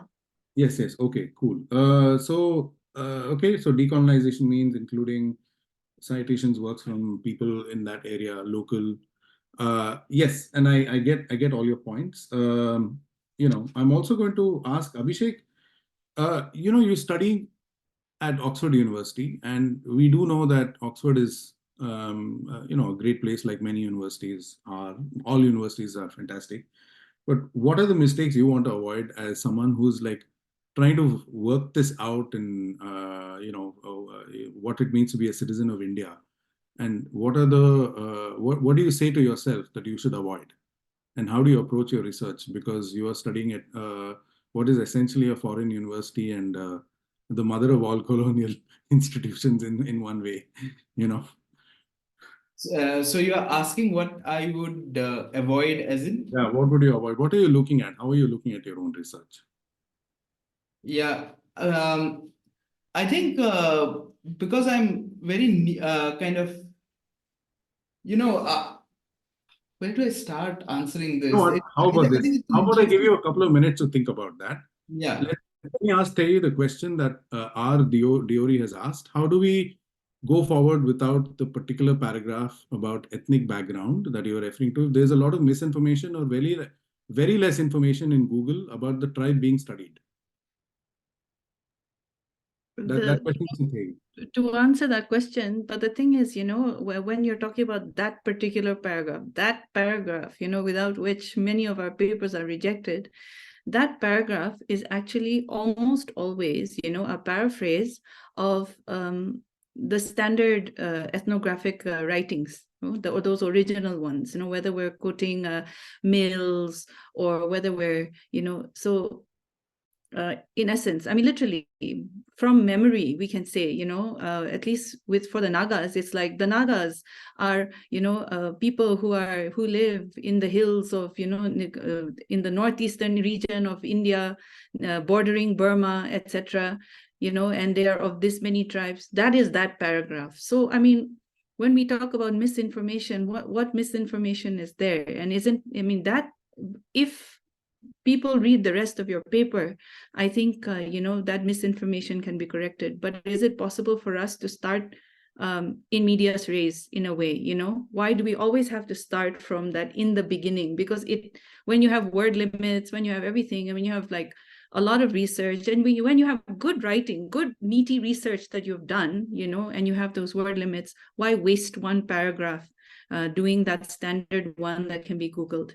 Yes. Okay, cool. Okay, so decolonization means including citations, works from people in that area, local. Yes, and I get all your points. I'm also going to ask Abhishek. You study at Oxford University, and we do know that Oxford is, a great place, like many universities are. All universities are fantastic. But what are the mistakes you want to avoid as someone who's like trying to work this out in, what it means to be a citizen of India? And what are the, what do you say to yourself that you should avoid? And how do you approach your research? Because you are studying at what is essentially a foreign university and the mother of all colonial institutions in one way, So you are asking what I would avoid, as in? Yeah, what would you avoid? What are you looking at? How are you looking at your own research? Yeah, I think because I'm very kind of, where do I start answering You know this? what? How about I this? think it's How an about I give interesting. you a couple of minutes to think about that? Yeah. Let me ask Theyi the question that our Diori has asked. How do we go forward without the particular paragraph about ethnic background that you're referring to? There's a lot of misinformation or very less information in Google about the tribe being studied. That question is Theyi. To answer that question, but the thing is, when you're talking about that particular paragraph, without which many of our papers are rejected, that paragraph is actually almost always, a paraphrase of the standard ethnographic writings, those original ones, whether we're quoting Mills or whether we're, so in essence, I mean, literally from memory, we can say, at least for the Nagas, it's like the Nagas are, people who live in the hills of, in the northeastern region of India, bordering Burma, etc., and they are of this many tribes. That is that paragraph. So, I mean, when we talk about misinformation, what misinformation is there? And that if people read the rest of your paper, I think, that misinformation can be corrected. But is it possible for us to start in medias res in a way? Why do we always have to start from that in the beginning? Because when you have word limits, when you have everything, and when you have like a lot of research, and when you have good writing, good meaty research that you've done, and you have those word limits, why waste one paragraph doing that standard one that can be Googled?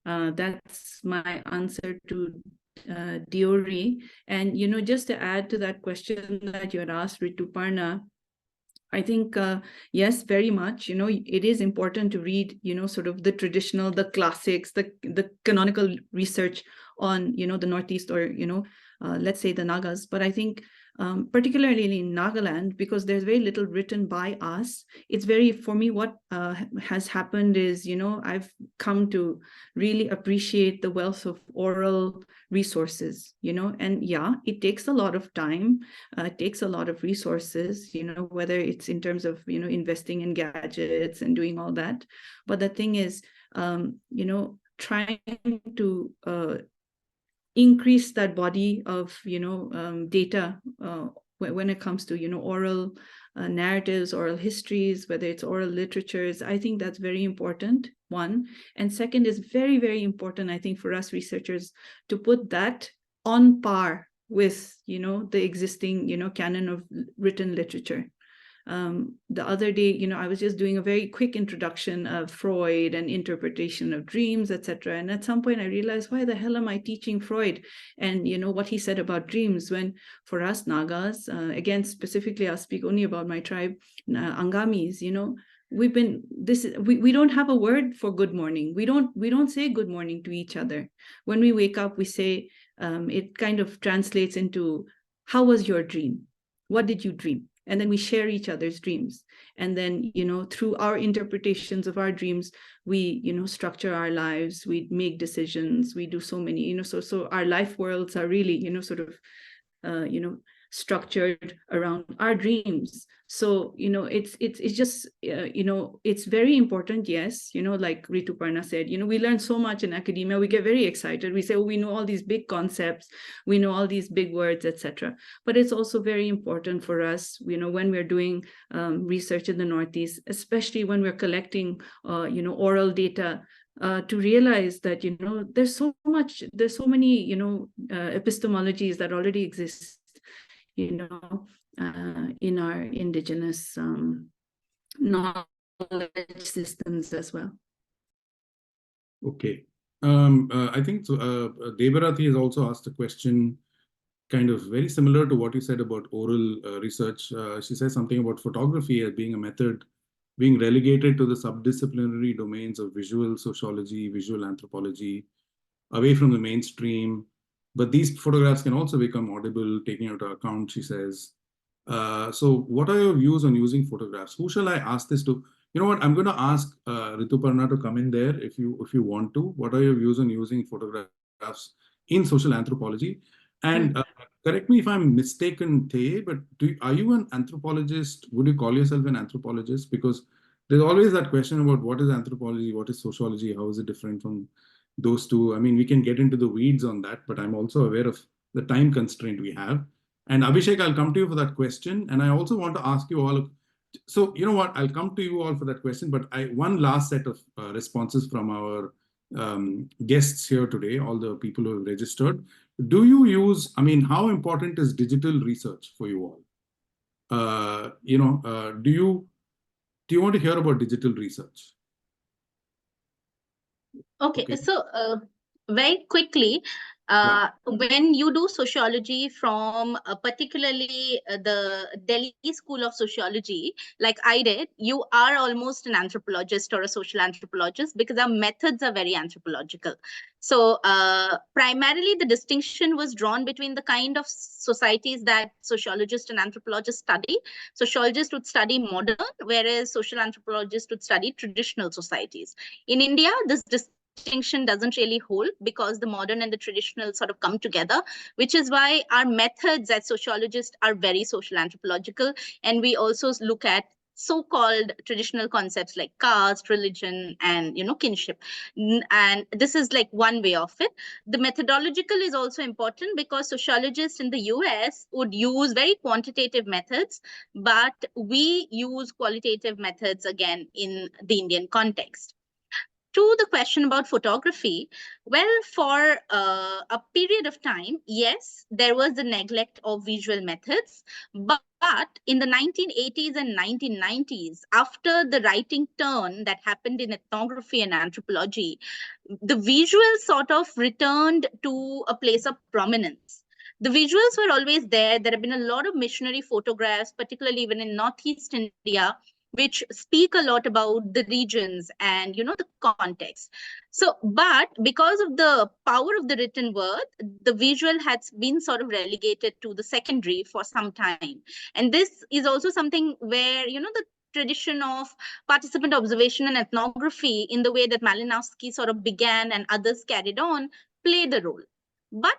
That's my answer to Diori. And, just to add to that question that you had asked, Rituparna, I think, yes, very much, it is important to read, sort of the traditional, the classics, the canonical research on, the Northeast or, let's say the Nagas. But I think particularly in Nagaland, because there's very little written by us. It's very, for me, what has happened is, I've come to really appreciate the wealth of oral resources, and yeah, it takes a lot of time, it takes a lot of resources, whether it's in terms of, investing in gadgets and doing all that. But the thing is, trying to increase that body of data when it comes to oral narratives, oral histories, whether it's oral literatures. I think that's very important, one. And second is very, very important, I think, for us researchers to put that on par with the existing canon of written literature. The other day, I was just doing a very quick introduction of Freud and interpretation of dreams, etc. And at some point I realized, why the hell am I teaching Freud and, what he said about dreams, when for us Nagas, again, specifically I'll speak only about my tribe, Angamis, we don't have a word for good morning. We don't say good morning to each other. When we wake up, we say, it kind of translates into, how was your dream? What did you dream? And then we share each other's dreams. And then, through our interpretations of our dreams, we, structure our lives, we make decisions, we do so many, so our life worlds are really, sort of, structured around our dreams. So, it's just, it's very important, yes, like Rituparna said, we learn so much in academia, we get very excited, we say, oh, we know all these big concepts, we know all these big words, etc. But it's also very important for us, when we're doing research in the Northeast, especially when we're collecting, oral data, to realize that, there's so many, epistemologies that already exist, in our indigenous knowledge systems as well. Okay. I think Debarati has also asked a question kind of very similar to what you said about oral research. She says something about photography as being a method being relegated to the subdisciplinary domains of visual sociology, visual anthropology, away from the mainstream. But these photographs can also become audible, taking into account, she says. So what are your views on using photographs? Who shall I ask this to? You know what? I'm going to ask Rituparna to come in there if you want to. What are your views on using photographs in social anthropology? And correct me if I'm mistaken, Thay, but are you an anthropologist? Would you call yourself an anthropologist? Because there's always that question about what is anthropology, what is sociology, how is it different from those two. I mean, we can get into the weeds on that, but I'm also aware of the time constraint we have. And Abhishek, I'll come to you for that question. And I also want to ask you all, so you know what, I'll come to you all for that question, but one last set of responses from our guests here today, all the people who have registered. Do you use, I mean, how important is digital research for you all? Do you want to hear about digital research? Okay. So very quickly, when you do sociology from particularly the Delhi School of Sociology, like I did, you are almost an anthropologist or a social anthropologist because our methods are very anthropological. So primarily the distinction was drawn between the kind of societies that sociologists and anthropologists study. Sociologists would study modern, whereas social anthropologists would study traditional societies. In India, this distinction doesn't really hold because the modern and the traditional sort of come together, which is why our methods as sociologists are very social anthropological. And we also look at so-called traditional concepts like caste, religion, and kinship. And this is like one way of it. The methodological is also important because sociologists in the US would use very quantitative methods, but we use qualitative methods again in the Indian context. To the question about photography, well, for a period of time, yes, there was the neglect of visual methods. But in the 1980s and 1990s, after the writing turn that happened in ethnography and anthropology, the visuals sort of returned to a place of prominence. The visuals were always there. There have been a lot of missionary photographs, particularly even in Northeast India, which speak a lot about the regions and, the context. So, but because of the power of the written word, the visual has been sort of relegated to the secondary for some time. And this is also something where, the tradition of participant observation and ethnography, in the way that Malinowski sort of began and others carried on, played a role. But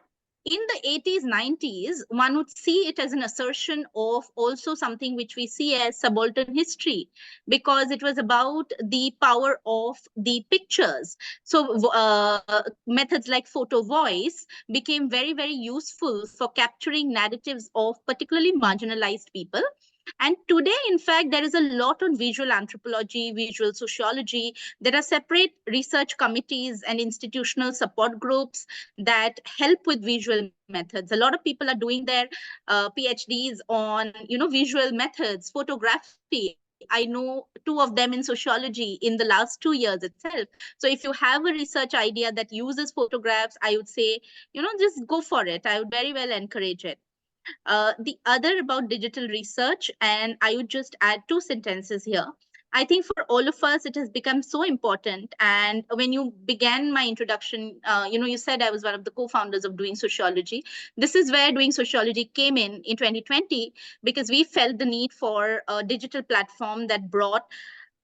in the 80s, 90s, one would see it as an assertion of also something which we see as subaltern history, because it was about the power of the pictures. So methods like photo voice became very, very useful for capturing narratives of particularly marginalized people. And today, in fact, there is a lot on visual anthropology, visual sociology. There are separate research committees and institutional support groups that help with visual methods. A lot of people are doing their PhDs on, visual methods, photography. I know 2 of them in sociology in the last 2 years itself. So if you have a research idea that uses photographs, I would say, just go for it. I would very well encourage it. The other about digital research, and I would just add 2 sentences here. I think for all of us, it has become so important. And when you began my introduction, you said I was one of the co-founders of Doing Sociology. This is where Doing Sociology came in 2020, because we felt the need for a digital platform that brought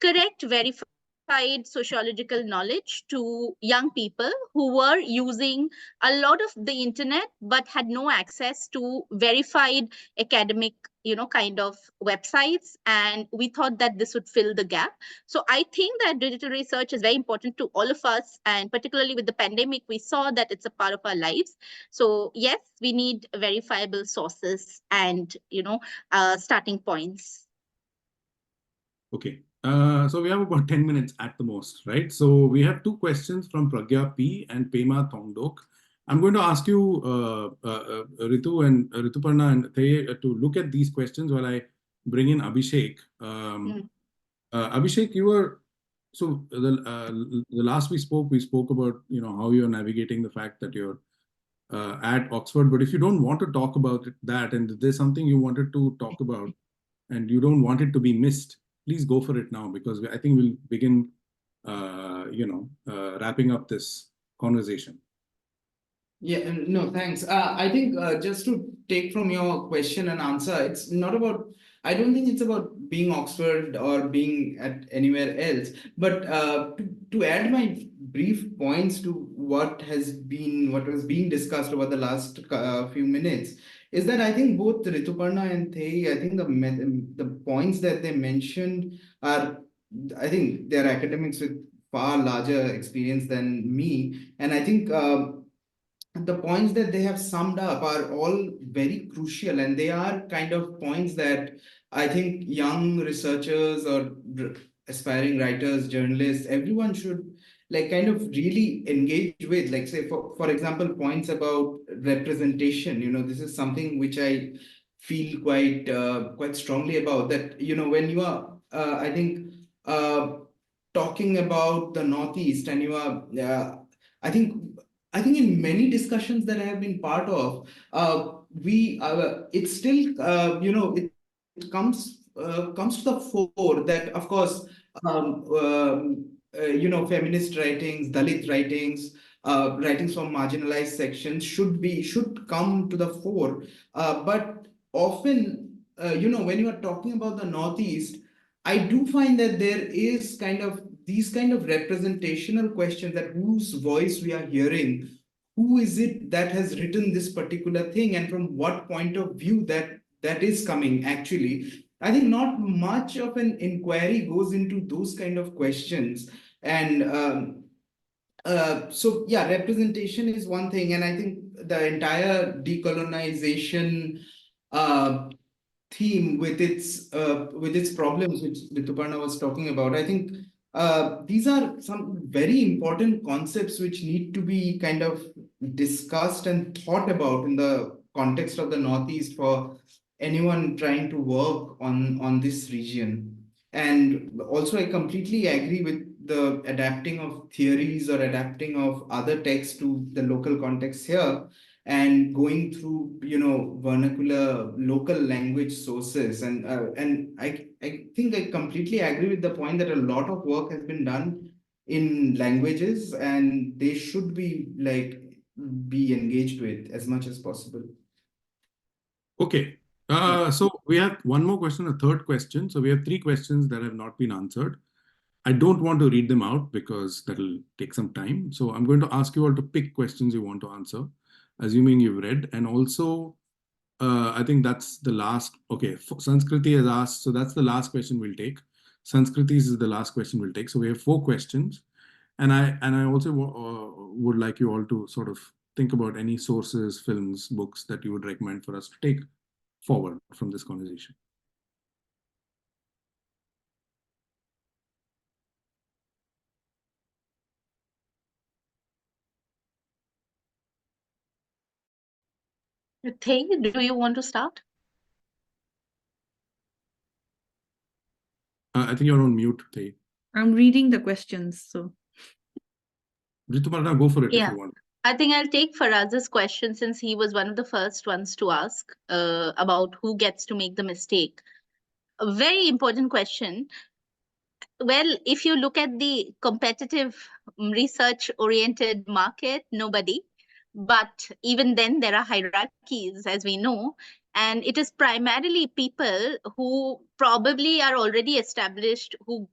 correct, verified sociological knowledge to young people who were using a lot of the internet but had no access to verified academic, kind of websites. And we thought that this would fill the gap. So I think that digital research is very important to all of us, and particularly with the pandemic, we saw that it's a part of our lives. So yes, we need verifiable sources and, starting points. Okay. So we have about 10 minutes at the most, right? So we have 2 questions from Pragya P and Pema Thongdok. I'm going to ask you, Ritu and Rituparna and They, to look at these questions while I bring in Abhishek. Abhishek, the last we spoke about, how you're navigating the fact that you're at Oxford. But if you don't want to talk about that, and there's something you wanted to talk about and you don't want it to be missed, please go for it now, because I think we'll begin, wrapping up this conversation. Yeah, no, thanks. I think just to take from your question and answer, it's not about, I don't think it's about being Oxford or being at anywhere else, but to add my brief points to what was being discussed over the last few minutes, is that I think both Rituparna and Thei, I think the points that they mentioned are, I think they're academics with far larger experience than me. And I think the points that they have summed up are all very crucial, and they are kind of points that I think young researchers or aspiring writers, journalists, everyone should like kind of really engage with. Like say for example, points about representation. This is something which I feel quite strongly about, that when you are I think talking about the Northeast, and you are I think in many discussions that I have been part of, it's still it comes to the fore that, of course, feminist writings, Dalit writings, writings from marginalized sections should come to the fore. But often, when you are talking about the Northeast, I do find that there is these kind of representational questions, that whose voice we are hearing, who is it that has written this particular thing, and from what point of view that is coming actually. I think not much of an inquiry goes into those kind of questions. And so yeah, representation is one thing, and I think the entire decolonization theme with its problems, which Rituparna was talking about, I think these are some very important concepts which need to be kind of discussed and thought about in the context of the Northeast for anyone trying to work on this region. And also, I completely agree with the adapting of theories or adapting of other texts to the local context here. and going through, vernacular local language sources. And I think I completely agree with the point that a lot of work has been done in languages, and they should be engaged with as much as possible. Okay. So we have one more question, a third question. So we have three questions that have not been answered. I don't want to read them out because that'll take some time. So I'm going to ask you all to pick questions you want to answer, assuming you've read. And also, I think that's the last. Okay, Sanskriti has asked. So that's the last question we'll take. Sanskriti's is the last question we'll take. So we have 4 questions. And I also would like you all to sort of think about any sources, films, books that you would recommend for us to take forward from this conversation. Thay, do you want to start? I think you're on mute, Thay. I'm reading the questions, so. Rituparna, go for it if you want. I think I'll take Faraz's question since he was one of the first ones to ask about who gets to make the mistake. A very important question. Well, if you look at the competitive research-oriented market, nobody. But even then, there are hierarchies, as we know. And it is primarily people who probably are already established, who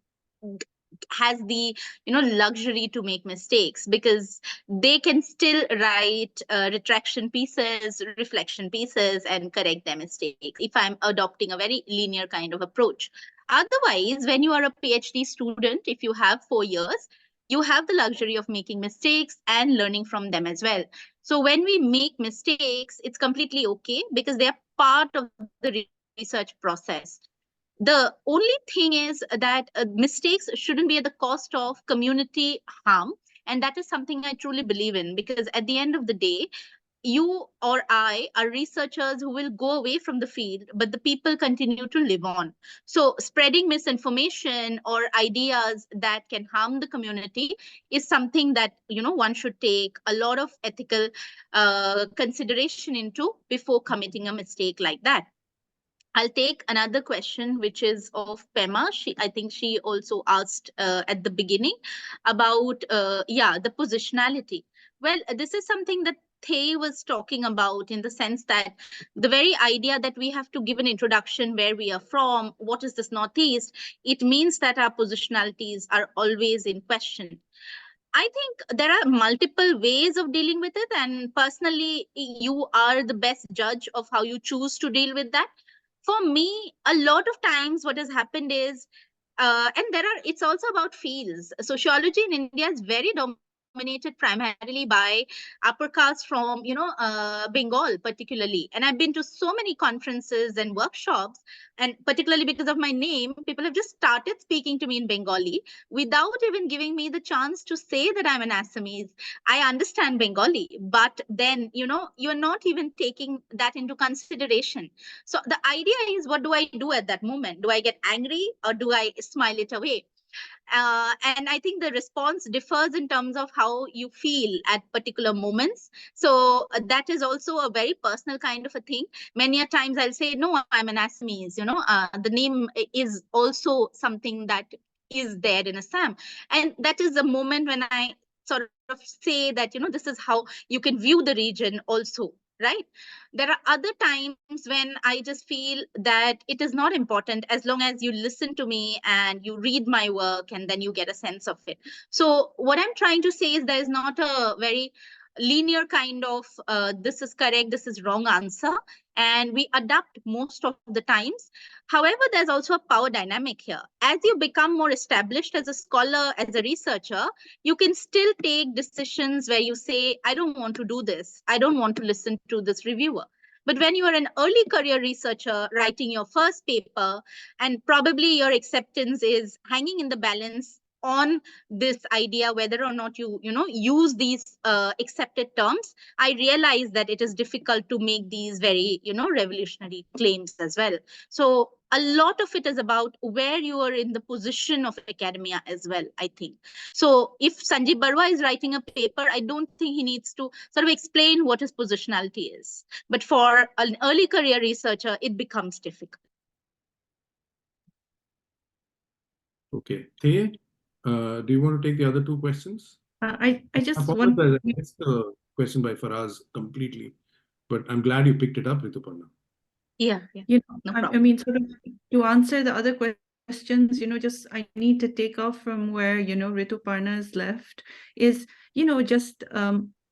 has the luxury to make mistakes because they can still write retraction pieces, reflection pieces, and correct their mistakes if I'm adopting a very linear kind of approach. Otherwise, when you are a PhD student, if you have 4 years, you have the luxury of making mistakes and learning from them as well. So when we make mistakes, it's completely okay because they are part of the research process. The only thing is that mistakes shouldn't be at the cost of community harm. And that is something I truly believe in, because at the end of the day, you or I are researchers who will go away from the field, but the people continue to live on. So spreading misinformation or ideas that can harm the community is something that, one should take a lot of ethical consideration into before committing a mistake like that. I'll take another question, which is of Pema. I think she also asked at the beginning about, the positionality. Well, this is something that Thay was talking about in the sense that the very idea that we have to give an introduction where we are from, what is this Northeast, it means that our positionalities are always in question. I think there are multiple ways of dealing with it. And personally, you are the best judge of how you choose to deal with that. For me, a lot of times what has happened is, it's also about fields. Sociology in India is very dominated primarily by upper caste from, Bengal particularly. And I've been to so many conferences and workshops, and particularly because of my name, people have just started speaking to me in Bengali without even giving me the chance to say that I'm an Assamese. I understand Bengali, but then, you're not even taking that into consideration. So the idea is, what do I do at that moment? Do I get angry or do I smile it away? And I think the response differs in terms of how you feel at particular moments. So that is also a very personal kind of a thing. Many a times I'll say, no, I'm an Assamese, the name is also something that is there in Assam. And that is the moment when I sort of say that, this is how you can view the region also. Right? There are other times when I just feel that it is not important as long as you listen to me and you read my work and then you get a sense of it. So what I'm trying to say is there is not a very linear kind of this is correct, this is wrong answer, and we adapt most of the times. However, there's also a power dynamic here. As you become more established as a scholar, as a researcher, you can still take decisions where you say, I don't want to do this. I don't want to listen to this reviewer. But when you are an early career researcher writing your first paper, and probably your acceptance is hanging in the balance on this idea whether or not you use these accepted terms, I realize that it is difficult to make these very revolutionary claims as well. So a lot of it is about where you are in the position of academia as well, I think. So if Sanjeev Barua is writing a paper, I don't think he needs to sort of explain what his positionality is. But for an early career researcher, it becomes difficult. Okay. Thea, do you want to take the other two questions? I just I want. apologize, I missed the question by Faraz completely, but I'm glad you picked it up, Rituparna. Yeah, You know, no I problem. mean, sort of to answer the other questions, just I need to take off from where, Rituparna is left is, just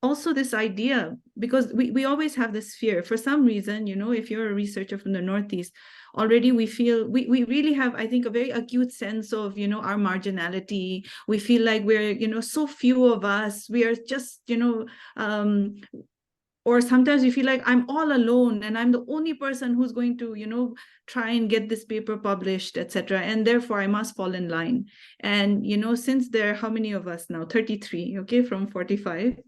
also this idea, because we always have this fear. For some reason, if you're a researcher from the Northeast, already we feel we really have, I think, a very acute sense of, our marginality. We feel like we're, so few of us. We are just, or sometimes we feel like I'm all alone and I'm the only person who's going to, try and get this paper published, etc. And therefore I must fall in line. And, since there are how many of us now? 33, okay, from 45,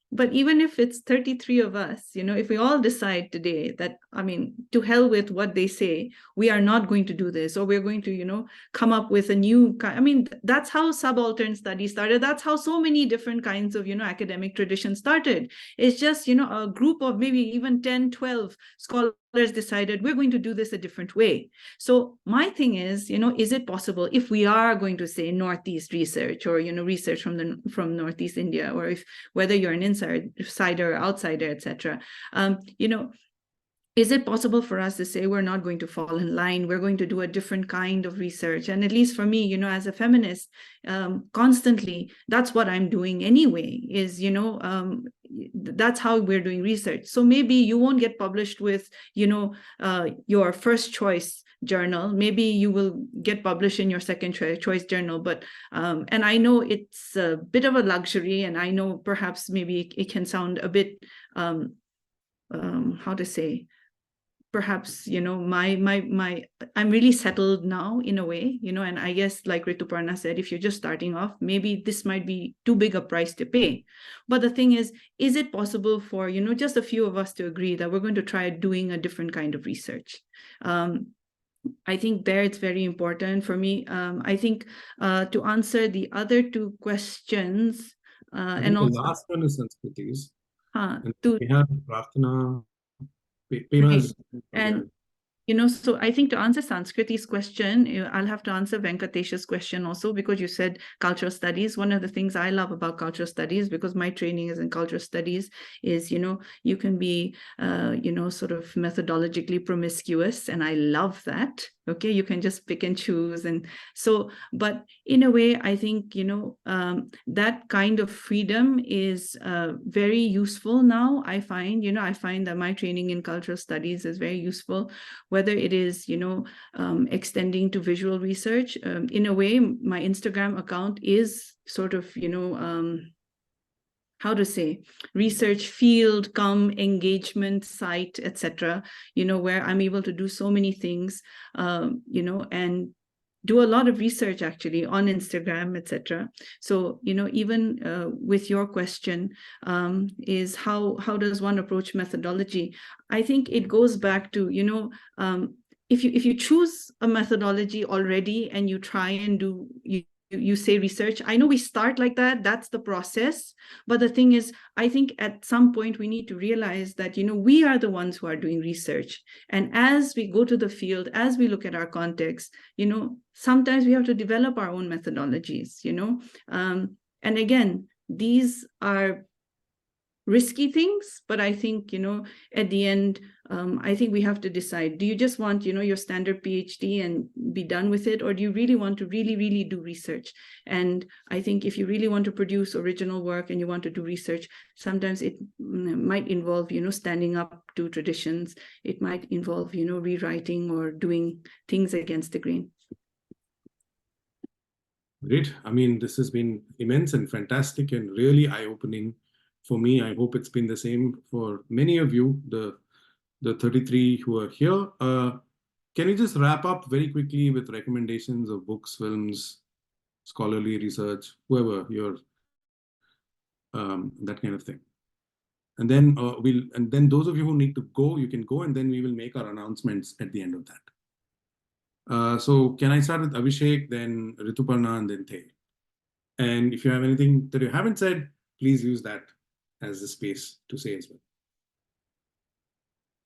But even if it's 33 of us, if we all decide today that, I mean, to hell with what they say, we are not going to do this, or we're going to, come up with a new, I mean, that's how subaltern studies started. That's how so many different kinds of, academic traditions started. It's just, a group of maybe even 10, 12 scholars decided we're going to do this a different way. So my thing is, is it possible, if we are going to say Northeast research, or, research from Northeast India, or if whether you're an insider, outsider, etc., is it possible for us to say we're not going to fall in line, we're going to do a different kind of research? And at least for me, as a feminist, constantly, that's what I'm doing anyway, is, that's how we're doing research. So maybe you won't get published with, your first choice journal. Maybe you will get published in your second choice journal. But, and I know it's a bit of a luxury, and I know perhaps maybe it can sound a bit, how to say, perhaps, I'm really settled now in a way, and I guess like Rituparna said, if you're just starting off, maybe this might be too big a price to pay. But the thing is it possible for, just a few of us to agree that we're going to try doing a different kind of research? I think there it's very important for me. I think to answer the other two questions, and also the last one is Sanskriti's. And to, we have Prarthana, right. Pena's, And so I think to answer Sanskriti's question, I'll have to answer Venkatesh's question also, because you said cultural studies. One of the things I love about cultural studies, because my training is in cultural studies, is, you can be, sort of methodologically promiscuous, and I love that. Okay, you can just pick and choose. And so, but in a way, I think, that kind of freedom is very useful now. I find that my training in cultural studies is very useful, whether it is, extending to visual research. In a way, my Instagram account is sort of, how to say, research field, engagement site, etc., where I'm able to do so many things, and do a lot of research actually on Instagram, etc. So, even with your question, is how does one approach methodology? I think it goes back to, if you choose a methodology already and you try and do, you say research. I know we start like that. That's the process. But the thing is, I think at some point we need to realize that, we are the ones who are doing research. And as we go to the field, as we look at our context, sometimes we have to develop our own methodologies, and again, these are risky things, but I think, at the end, I think we have to decide, do you just want, your standard PhD and be done with it? Or do you really want to really do research? And I think if you really want to produce original work and you want to do research, sometimes it might involve, standing up to traditions. It might involve, rewriting or doing things against the grain. Great. I mean, this has been immense and fantastic and really eye-opening for me. I hope it's been the same for many of you, the 33 who are here. Can you just wrap up very quickly with recommendations of books, films, scholarly research, whoever you're, that kind of thing. And then those of you who need to go, you can go, and then we will make our announcements at the end of that. So can I start with Abhishek, then Rituparna, and then Thay? And if you have anything that you haven't said, please use that as the space to say as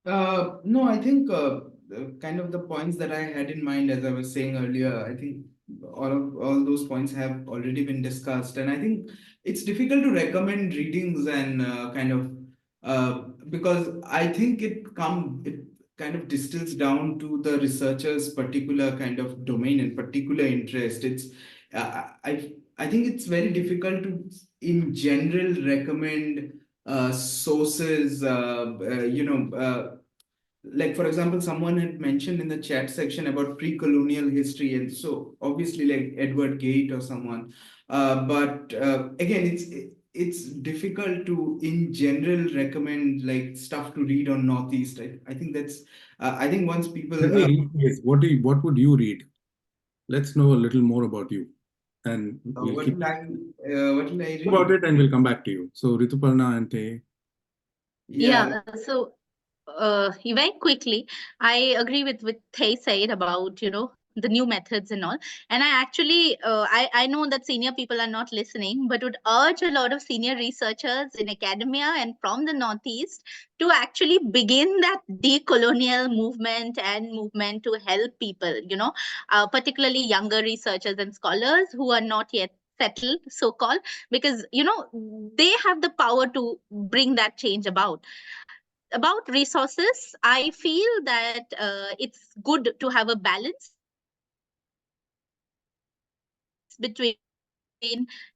well. No, I think kind of the points that I had in mind as I was saying earlier, I think all those points have already been discussed, and I think it's difficult to recommend readings and because I think it kind of distills down to the researcher's particular kind of domain and particular interest. It's I think it's very difficult to in general recommend sources, like for example, someone had mentioned in the chat section about pre-colonial history, and so obviously like Edward Gate or someone. But again, it's difficult to in general recommend like stuff to read on Northeast. I think that's I think once people Yes, what would you read? Let's know a little more about you, and we'll what keep will I read? about it, and we'll come back to you. So Rituparna and Thay. Yeah. So very quickly, I agree with Thay said about, the new methods and all. And I actually, I know that senior people are not listening, but would urge a lot of senior researchers in academia and from the Northeast to actually begin that decolonial movement and movement to help people, particularly younger researchers and scholars who are not yet settled, so-called, because, they have the power to bring that change about. About resources, I feel that it's good to have a balance between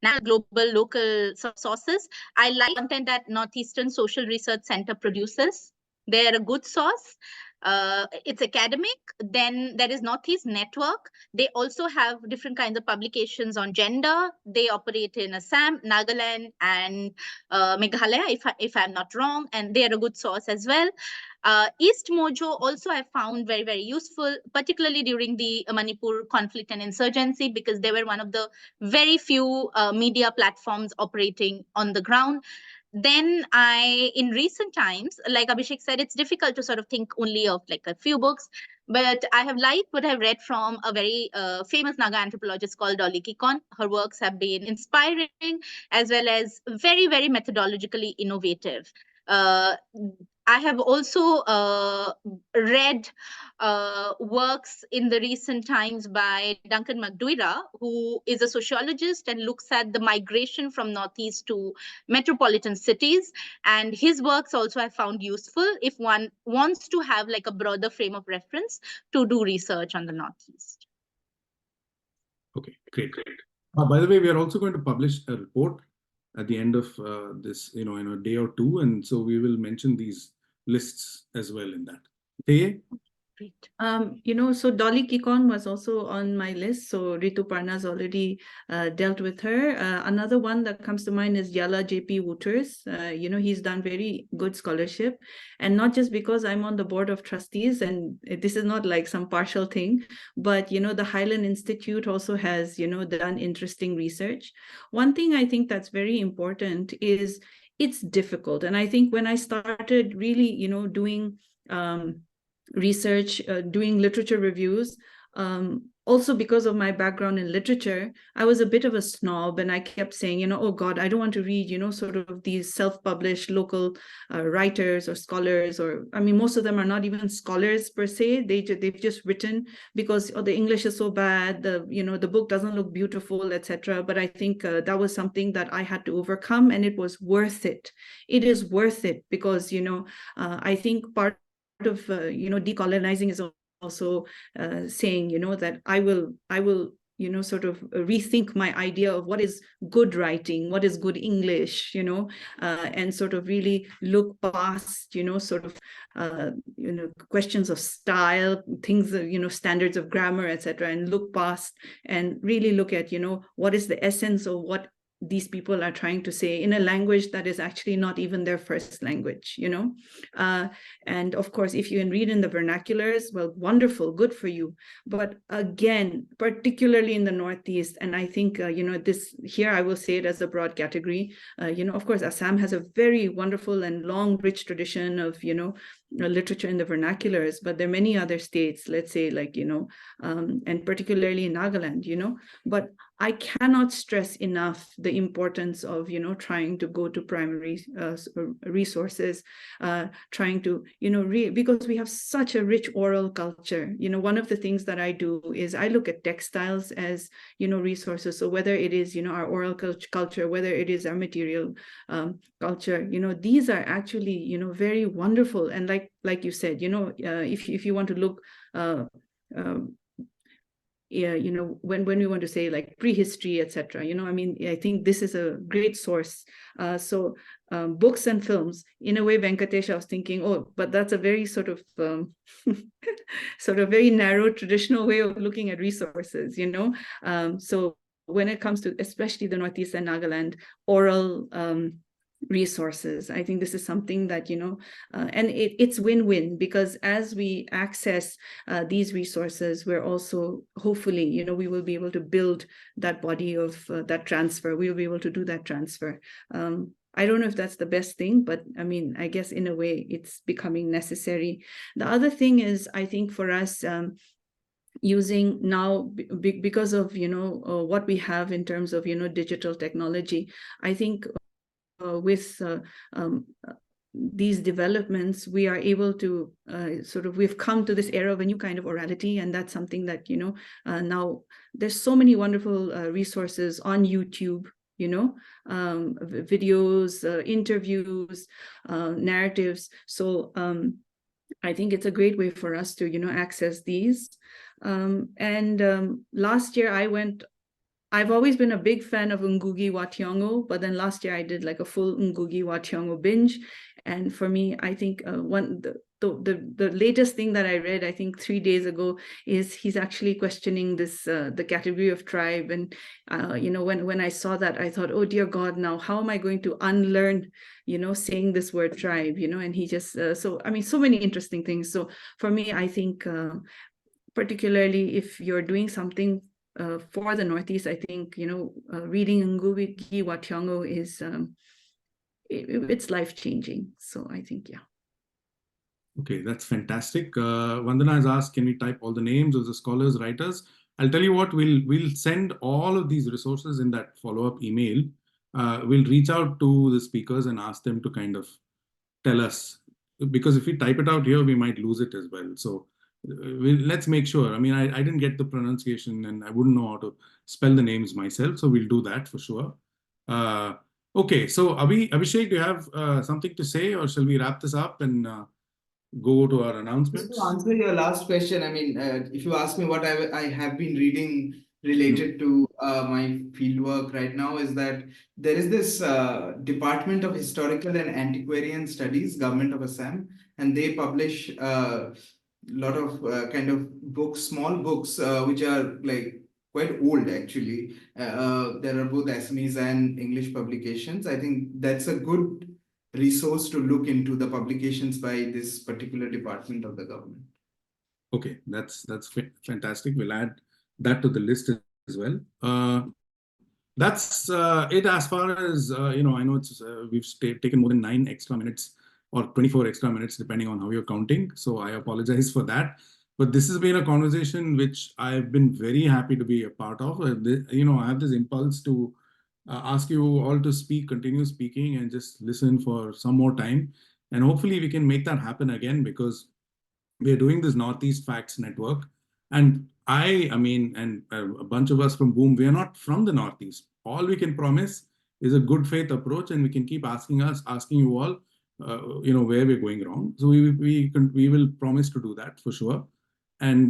national, global, local sources. I like content that Northeastern Social Research Center produces. They're a good source. It's academic. Then there is Northeast Network. They also have different kinds of publications on gender. They operate in Assam, Nagaland, and Meghalaya, if I'm not wrong, and they are a good source as well. East Mojo also I found very, very useful, particularly during the Manipur conflict and insurgency, because they were one of the very few media platforms operating on the ground. Then in recent times, like Abhishek said, it's difficult to sort of think only of like a few books, but I have liked what I've read from a very famous Naga anthropologist called Dolly Kikon. Her works have been inspiring as well as very, very methodologically innovative. I have also read works in the recent times by Duncan McDuira, who is a sociologist and looks at the migration from Northeast to metropolitan cities. And his works also I found useful if one wants to have like a broader frame of reference to do research on the Northeast. Okay, great. By the way, we are also going to publish a report at the end of this, in a day or two, and so we will mention these lists as well in that. Thay? Great. So Dolly Kikon was also on my list. So Rituparna's already dealt with her. Another one that comes to mind is Yala J.P. Wooters. He's done very good scholarship. And not just because I'm on the board of trustees, and this is not like some partial thing, but, the Highland Institute also has, done interesting research. One thing I think that's very important is it's difficult. And I think when I started really, doing research, doing literature reviews, also because of my background in literature, I was a bit of a snob, and I kept saying, oh God, I don't want to read, sort of these self-published local writers or scholars, or I mean, most of them are not even scholars per se. They've just written because the English is so bad, the book doesn't look beautiful, etc. But I think that was something that I had to overcome, and it was worth it. It is worth it because I think part of decolonizing is also saying that I will sort of rethink my idea of what is good writing, what is good English, and sort of really look past sort of questions of style, things, standards of grammar, etc., and look past and really look at what is the essence of what these people are trying to say in a language that is actually not even their first language, you know. And of course, if you can read in the vernaculars, well, wonderful, good for you. But again, particularly in the Northeast, and I think, you know, this here, I will say it as a broad category, you know, of course, Assam has a very wonderful and long, rich tradition of, you know, literature in the vernaculars, but there are many other states, let's say, like, you know, and particularly in Nagaland, you know. But I cannot stress enough the importance of, you know, trying to go to primary resources, trying to, you know, because we have such a rich oral culture. You know, one of the things that I do is I look at textiles as, you know, resources. So whether it is, you know, our oral culture, whether it is our material culture, you know, these are actually, you know, very wonderful. And like you said, you know, if you want to look, yeah, you know, when we want to say like prehistory, etc., you know, I mean, I think this is a great source. So books and films, in a way, Venkatesh, I was thinking, oh, but that's a very sort of sort of very narrow traditional way of looking at resources, you know. So when it comes to especially the Northeast and Nagaland oral resources, I think this is something that, you know, and it's win-win, because as we access these resources, we're also hopefully, you know, we will be able to build that body of that transfer. We will be able to do that transfer. I don't know if that's the best thing, but I mean, I guess in a way it's becoming necessary. The other thing is, I think for us, using now, because of, you know, what we have in terms of, you know, digital technology, I think with these developments, we are able to sort of, we've come to this era of a new kind of orality, and that's something that, you know, now there's so many wonderful resources on YouTube, you know, videos, interviews, narratives. So I think it's a great way for us to, you know, access these. And last year I've always been a big fan of Ngugi wa Thiong'o, but then last year I did like a full Ngugi wa Thiong'o binge. And for me, I think the latest thing that I read, I think 3 days ago, is he's actually questioning this, the category of tribe. And, you know, when I saw that, I thought, oh, dear God, now how am I going to unlearn, you know, saying this word tribe, you know? And he just, so, I mean, so many interesting things. So for me, I think, particularly if you're doing something for the Northeast, I think, you know, reading Ngugi wa Thiong'o is, it's life-changing. So I think, yeah. Okay, that's fantastic. Vandana has asked, can we type all the names of the scholars, writers? I'll tell you what, we'll send all of these resources in that follow-up email. We'll reach out to the speakers and ask them to kind of tell us, because if we type it out here, we might lose it as well. So let's make sure. I mean, I didn't get the pronunciation and I wouldn't know how to spell the names myself. So we'll do that for sure. Okay, so Abhishek, do you have something to say, or shall we wrap this up and go to our announcements? Just to answer your last question, I mean, if you ask me what I have been reading related to my fieldwork right now, is that there is this Department of Historical and Antiquarian Studies, Government of Assam, and they publish lot of kind of books, small books, which are like quite old actually. There are both Assamese and English publications. I think that's a good resource to look into, the publications by this particular department of the government. Okay, that's fantastic. We'll add that to the list as well. That's it as far as, you know, I know it's we've taken more than 9 extra minutes or 24 extra minutes, depending on how you're counting. So I apologize for that. But this has been a conversation which I've been very happy to be a part of. You know, I have this impulse to ask you all to speak, continue speaking, and just listen for some more time. And hopefully we can make that happen again, because we're doing this Northeast Facts Network. And I mean, and a bunch of us from Boom, we are not from the Northeast. All we can promise is a good faith approach, and we can keep asking you all, you know, where we're going wrong. So we will promise to do that for sure. And,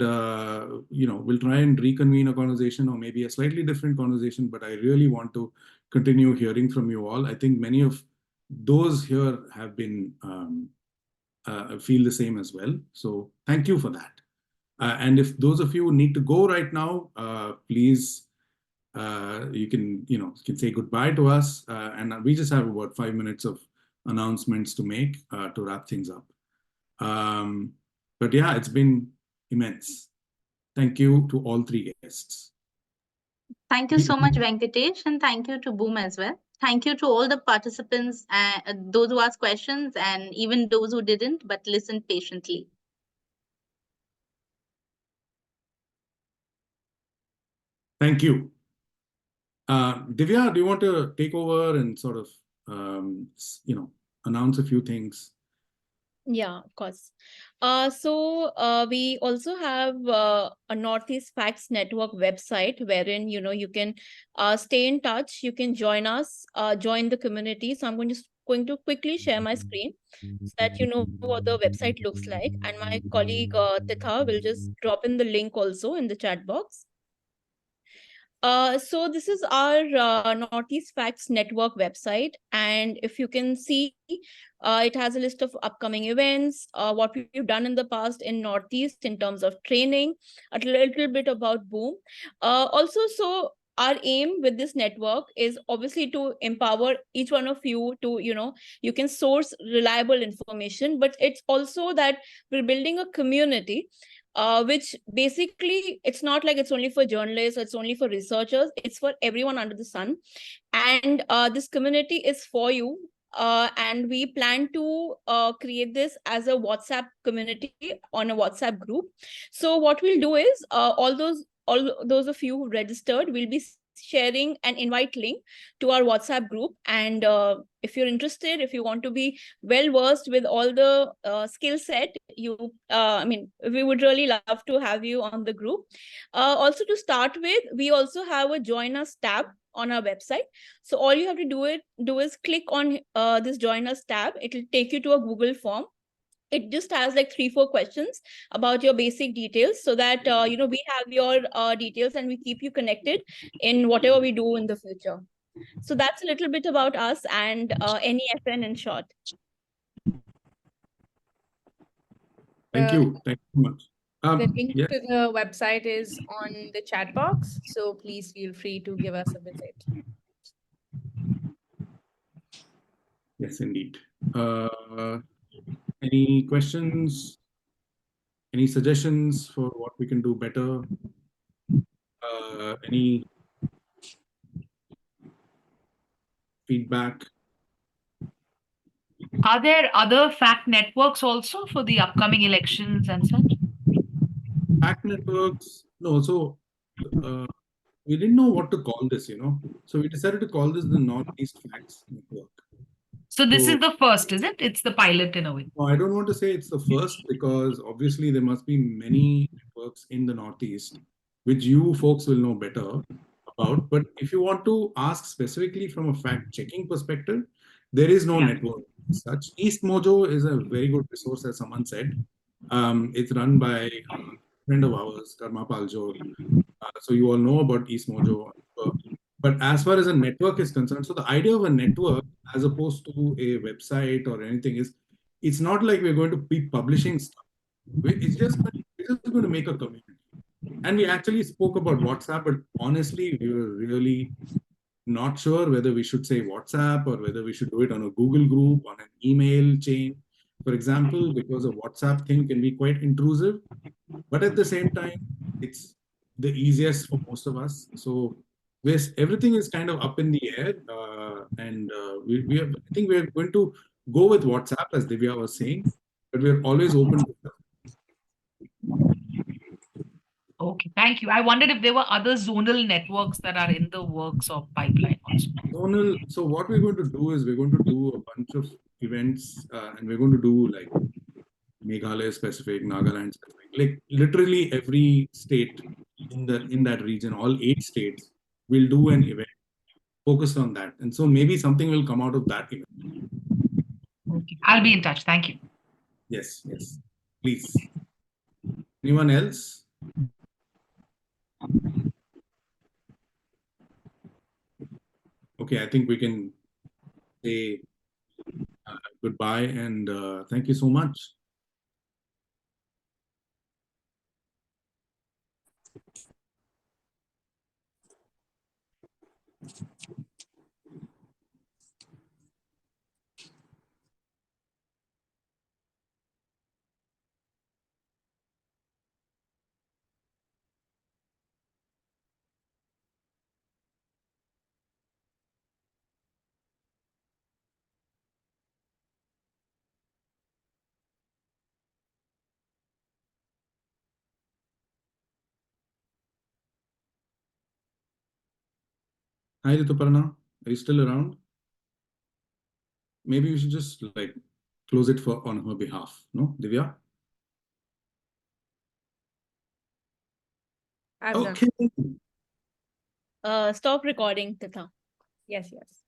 you know, we'll try and reconvene a conversation, or maybe a slightly different conversation, but I really want to continue hearing from you all. I think many of those here have been, feel the same as well. So thank you for that. And if those of you need to go right now, please you can say goodbye to us. And we just have about 5 minutes of announcements to make to wrap things up. But yeah, it's been immense. Thank you to all three guests. Thank you so much, Venkatesh, and thank you to Boom as well. Thank you to all the participants, those who asked questions, and even those who didn't, but listened patiently. Thank you. Divya, do you want to take over and sort of, announce a few things? Yeah, of course. We also have a Northeast Facts Network website wherein you can stay in touch. You can join us, join the community. So I'm going to quickly share my screen so that you know what the website looks like. And my colleague Titha will just drop in the link also in the chat box. So this is our Northeast Facts Network website, and if you can see, it has a list of upcoming events, what we've done in the past in Northeast in terms of training, a little bit about Boom. Also, so our aim with this network is obviously to empower each one of you to, you can source reliable information, but it's also that we're building a community which basically it's not like it's only for journalists, it's only for researchers, it's for everyone under the sun. And this community is for you. And we plan to create this as a WhatsApp community on a WhatsApp group. So what we'll do is all those of you who registered will be sharing an invite link to our WhatsApp group. And if you're interested, if you want to be well versed with all the skill set, we would really love to have you on the group. Also, to start with, we also have a join us tab on our website. So all you have to do is click on this join us tab. It will take you to a Google form. It just has like 3-4 questions about your basic details so that we have your details and we keep you connected in whatever we do in the future. So that's a little bit about us and NEFN in short. Thank you. Thank you so much. The link Yeah. to the website is on the chat box, so please feel free to give us a visit. Yes, indeed. Any questions? Any suggestions for what we can do better? Any feedback? Are there other fact networks also for the upcoming elections and such? Fact networks? No, so we didn't know what to call this, So we decided to call this the Northeast Facts Network. So this is the first, is it? It's the pilot in a way. No, I don't want to say it's the first because obviously there must be many networks in the Northeast, which you folks will know better about. But if you want to ask specifically from a fact-checking perspective, there is no network as such. East Mojo is a very good resource, as someone said. It's run by a friend of ours, Karma Paljol. So you all know about East Mojo. But as far as a network is concerned, so the idea of a network as opposed to a website or anything is, it's not like we're going to be publishing stuff. We're just going to make a community. And we actually spoke about WhatsApp, but honestly, we were really not sure whether we should say WhatsApp or whether we should do it on a Google group, on an email chain, for example, because a WhatsApp thing can be quite intrusive. But at the same time, it's the easiest for most of us. So everything is kind of up in the air. I think we're going to go with WhatsApp, as Divya was saying, but we're always open to that. Okay, thank you. I wondered if there were other zonal networks that are in the works or pipeline also. Zonal. So what we're going to do is we're going to do a bunch of events and we're going to do like Meghalaya specific, Nagaland specific, like literally every state in that region, all 8 states will do an event focused on that. And so maybe something will come out of that event. Okay, I'll be in touch. Thank you. Yes, please. Anyone else? Okay, I think we can say goodbye and thank you so much. Hi, Rituparna. Are you still around? Maybe we should just like close it on her behalf. No, Divya? I've done. Okay. Stop recording, Titha. Yes, yes.